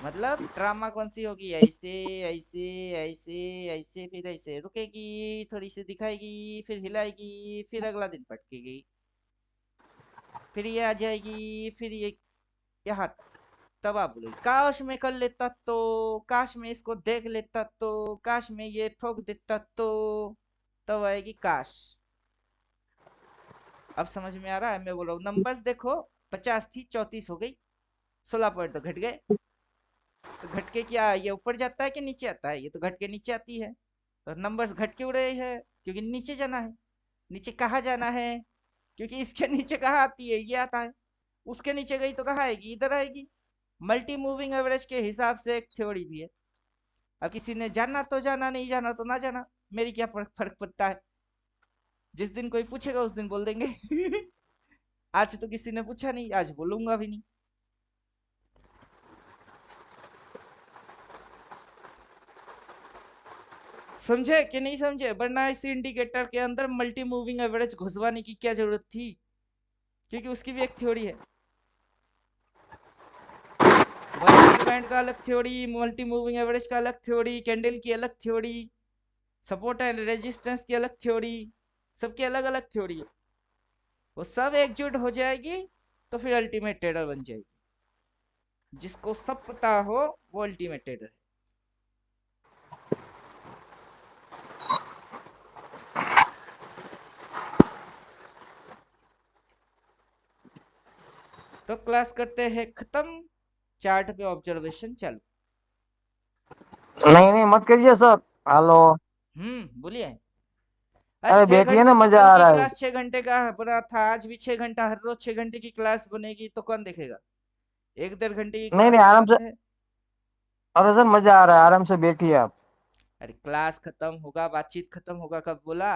मतलब ड्रामा कौन सी होगी? ऐसे ऐसे ऐसे ऐसे, फिर ऐसे रुकेगी, थोड़ी सी दिखाएगी, फिर हिलाएगी, फिर अगला दिन पटकेगी, फिर ये आ जाएगी, फिर ये यहाँ तक। तब आप बोलोगे काश मैं कर लेता तो, काश मैं इसको देख लेता तो, काश मैं ये ठोक देता तो। तब आएगी काश। अब समझ में आ रहा है? मैं बोल रहा हूँ नंबर्स देखो, 50 थी 34 हो गई, 16 पॉइंट तो घट गए। तो घट के क्या ये ऊपर जाता है कि नीचे आता है? ये तो घट के नीचे आती है। तो नंबर्स घट क्यों रहे हैं? क्योंकि नीचे जाना है। नीचे कहाँ जाना है? क्योंकि इसके नीचे कहाँ आती है? ये आता है। उसके नीचे गई तो कहाँ आएगी? इधर आएगी। मल्टी मूविंग एवरेज के हिसाब से एक थ्योरी भी है। अब किसी ने जाना तो जाना, नहीं जाना तो ना जाना, मेरी क्या फर्क पड़ता है? जिस दिन कोई पूछेगा उस दिन बोल देंगे। आज तो किसी ने पूछा नहीं, आज बोलूंगा भी नहीं। समझे कि नहीं समझे? वरना इस इंडिकेटर के अंदर मल्टी मूविंग एवरेज घुसवाने की क्या जरूरत थी? क्योंकि उसकी भी एक थ्योरी है। बॉलिंजर बैंड का अलग थ्योरी, मल्टी मूविंग एवरेज का अलग थ्योरी, कैंडल की अलग थ्योरी, सपोर्ट एंड रेजिस्टेंस की अलग थ्योरी, सबकी अलग अलग थ्योरी है। वो सब एकजुट हो जाएगी तो फिर अल्टीमेट ट्रेडर बन जाएगी। जिसको सब पता हो वो अल्टीमेट ट्रेडर है। तो क्लास करते हैं खत्म, चार्ट पे ऑब्जर्वेशन चालू। नहीं नहीं मत करिए सर। हेलो। बोलिए। आज अरे 6 घंटे बैठिए ना, तो मजा कल आ की रहा है। क्लास 6 घंटे का बना था, आज भी 6 घंटा, हर रोज 6 घंटे की क्लास बनेगी तो कौन देखेगा? 1 1.5 घंटे की नहीं क्लास नहीं, आराम से। बनाते हैं। अरे सर मजा आ रहा है, आराम से बैठिए आप। अरे क्लास खत्म होगा, बातचीत खत्म होगा, कब बोला?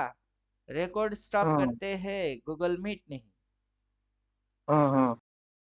रिकॉर्ड स्टॉप हम्म करते हैं, गूगल मीट नहीं। हम्म।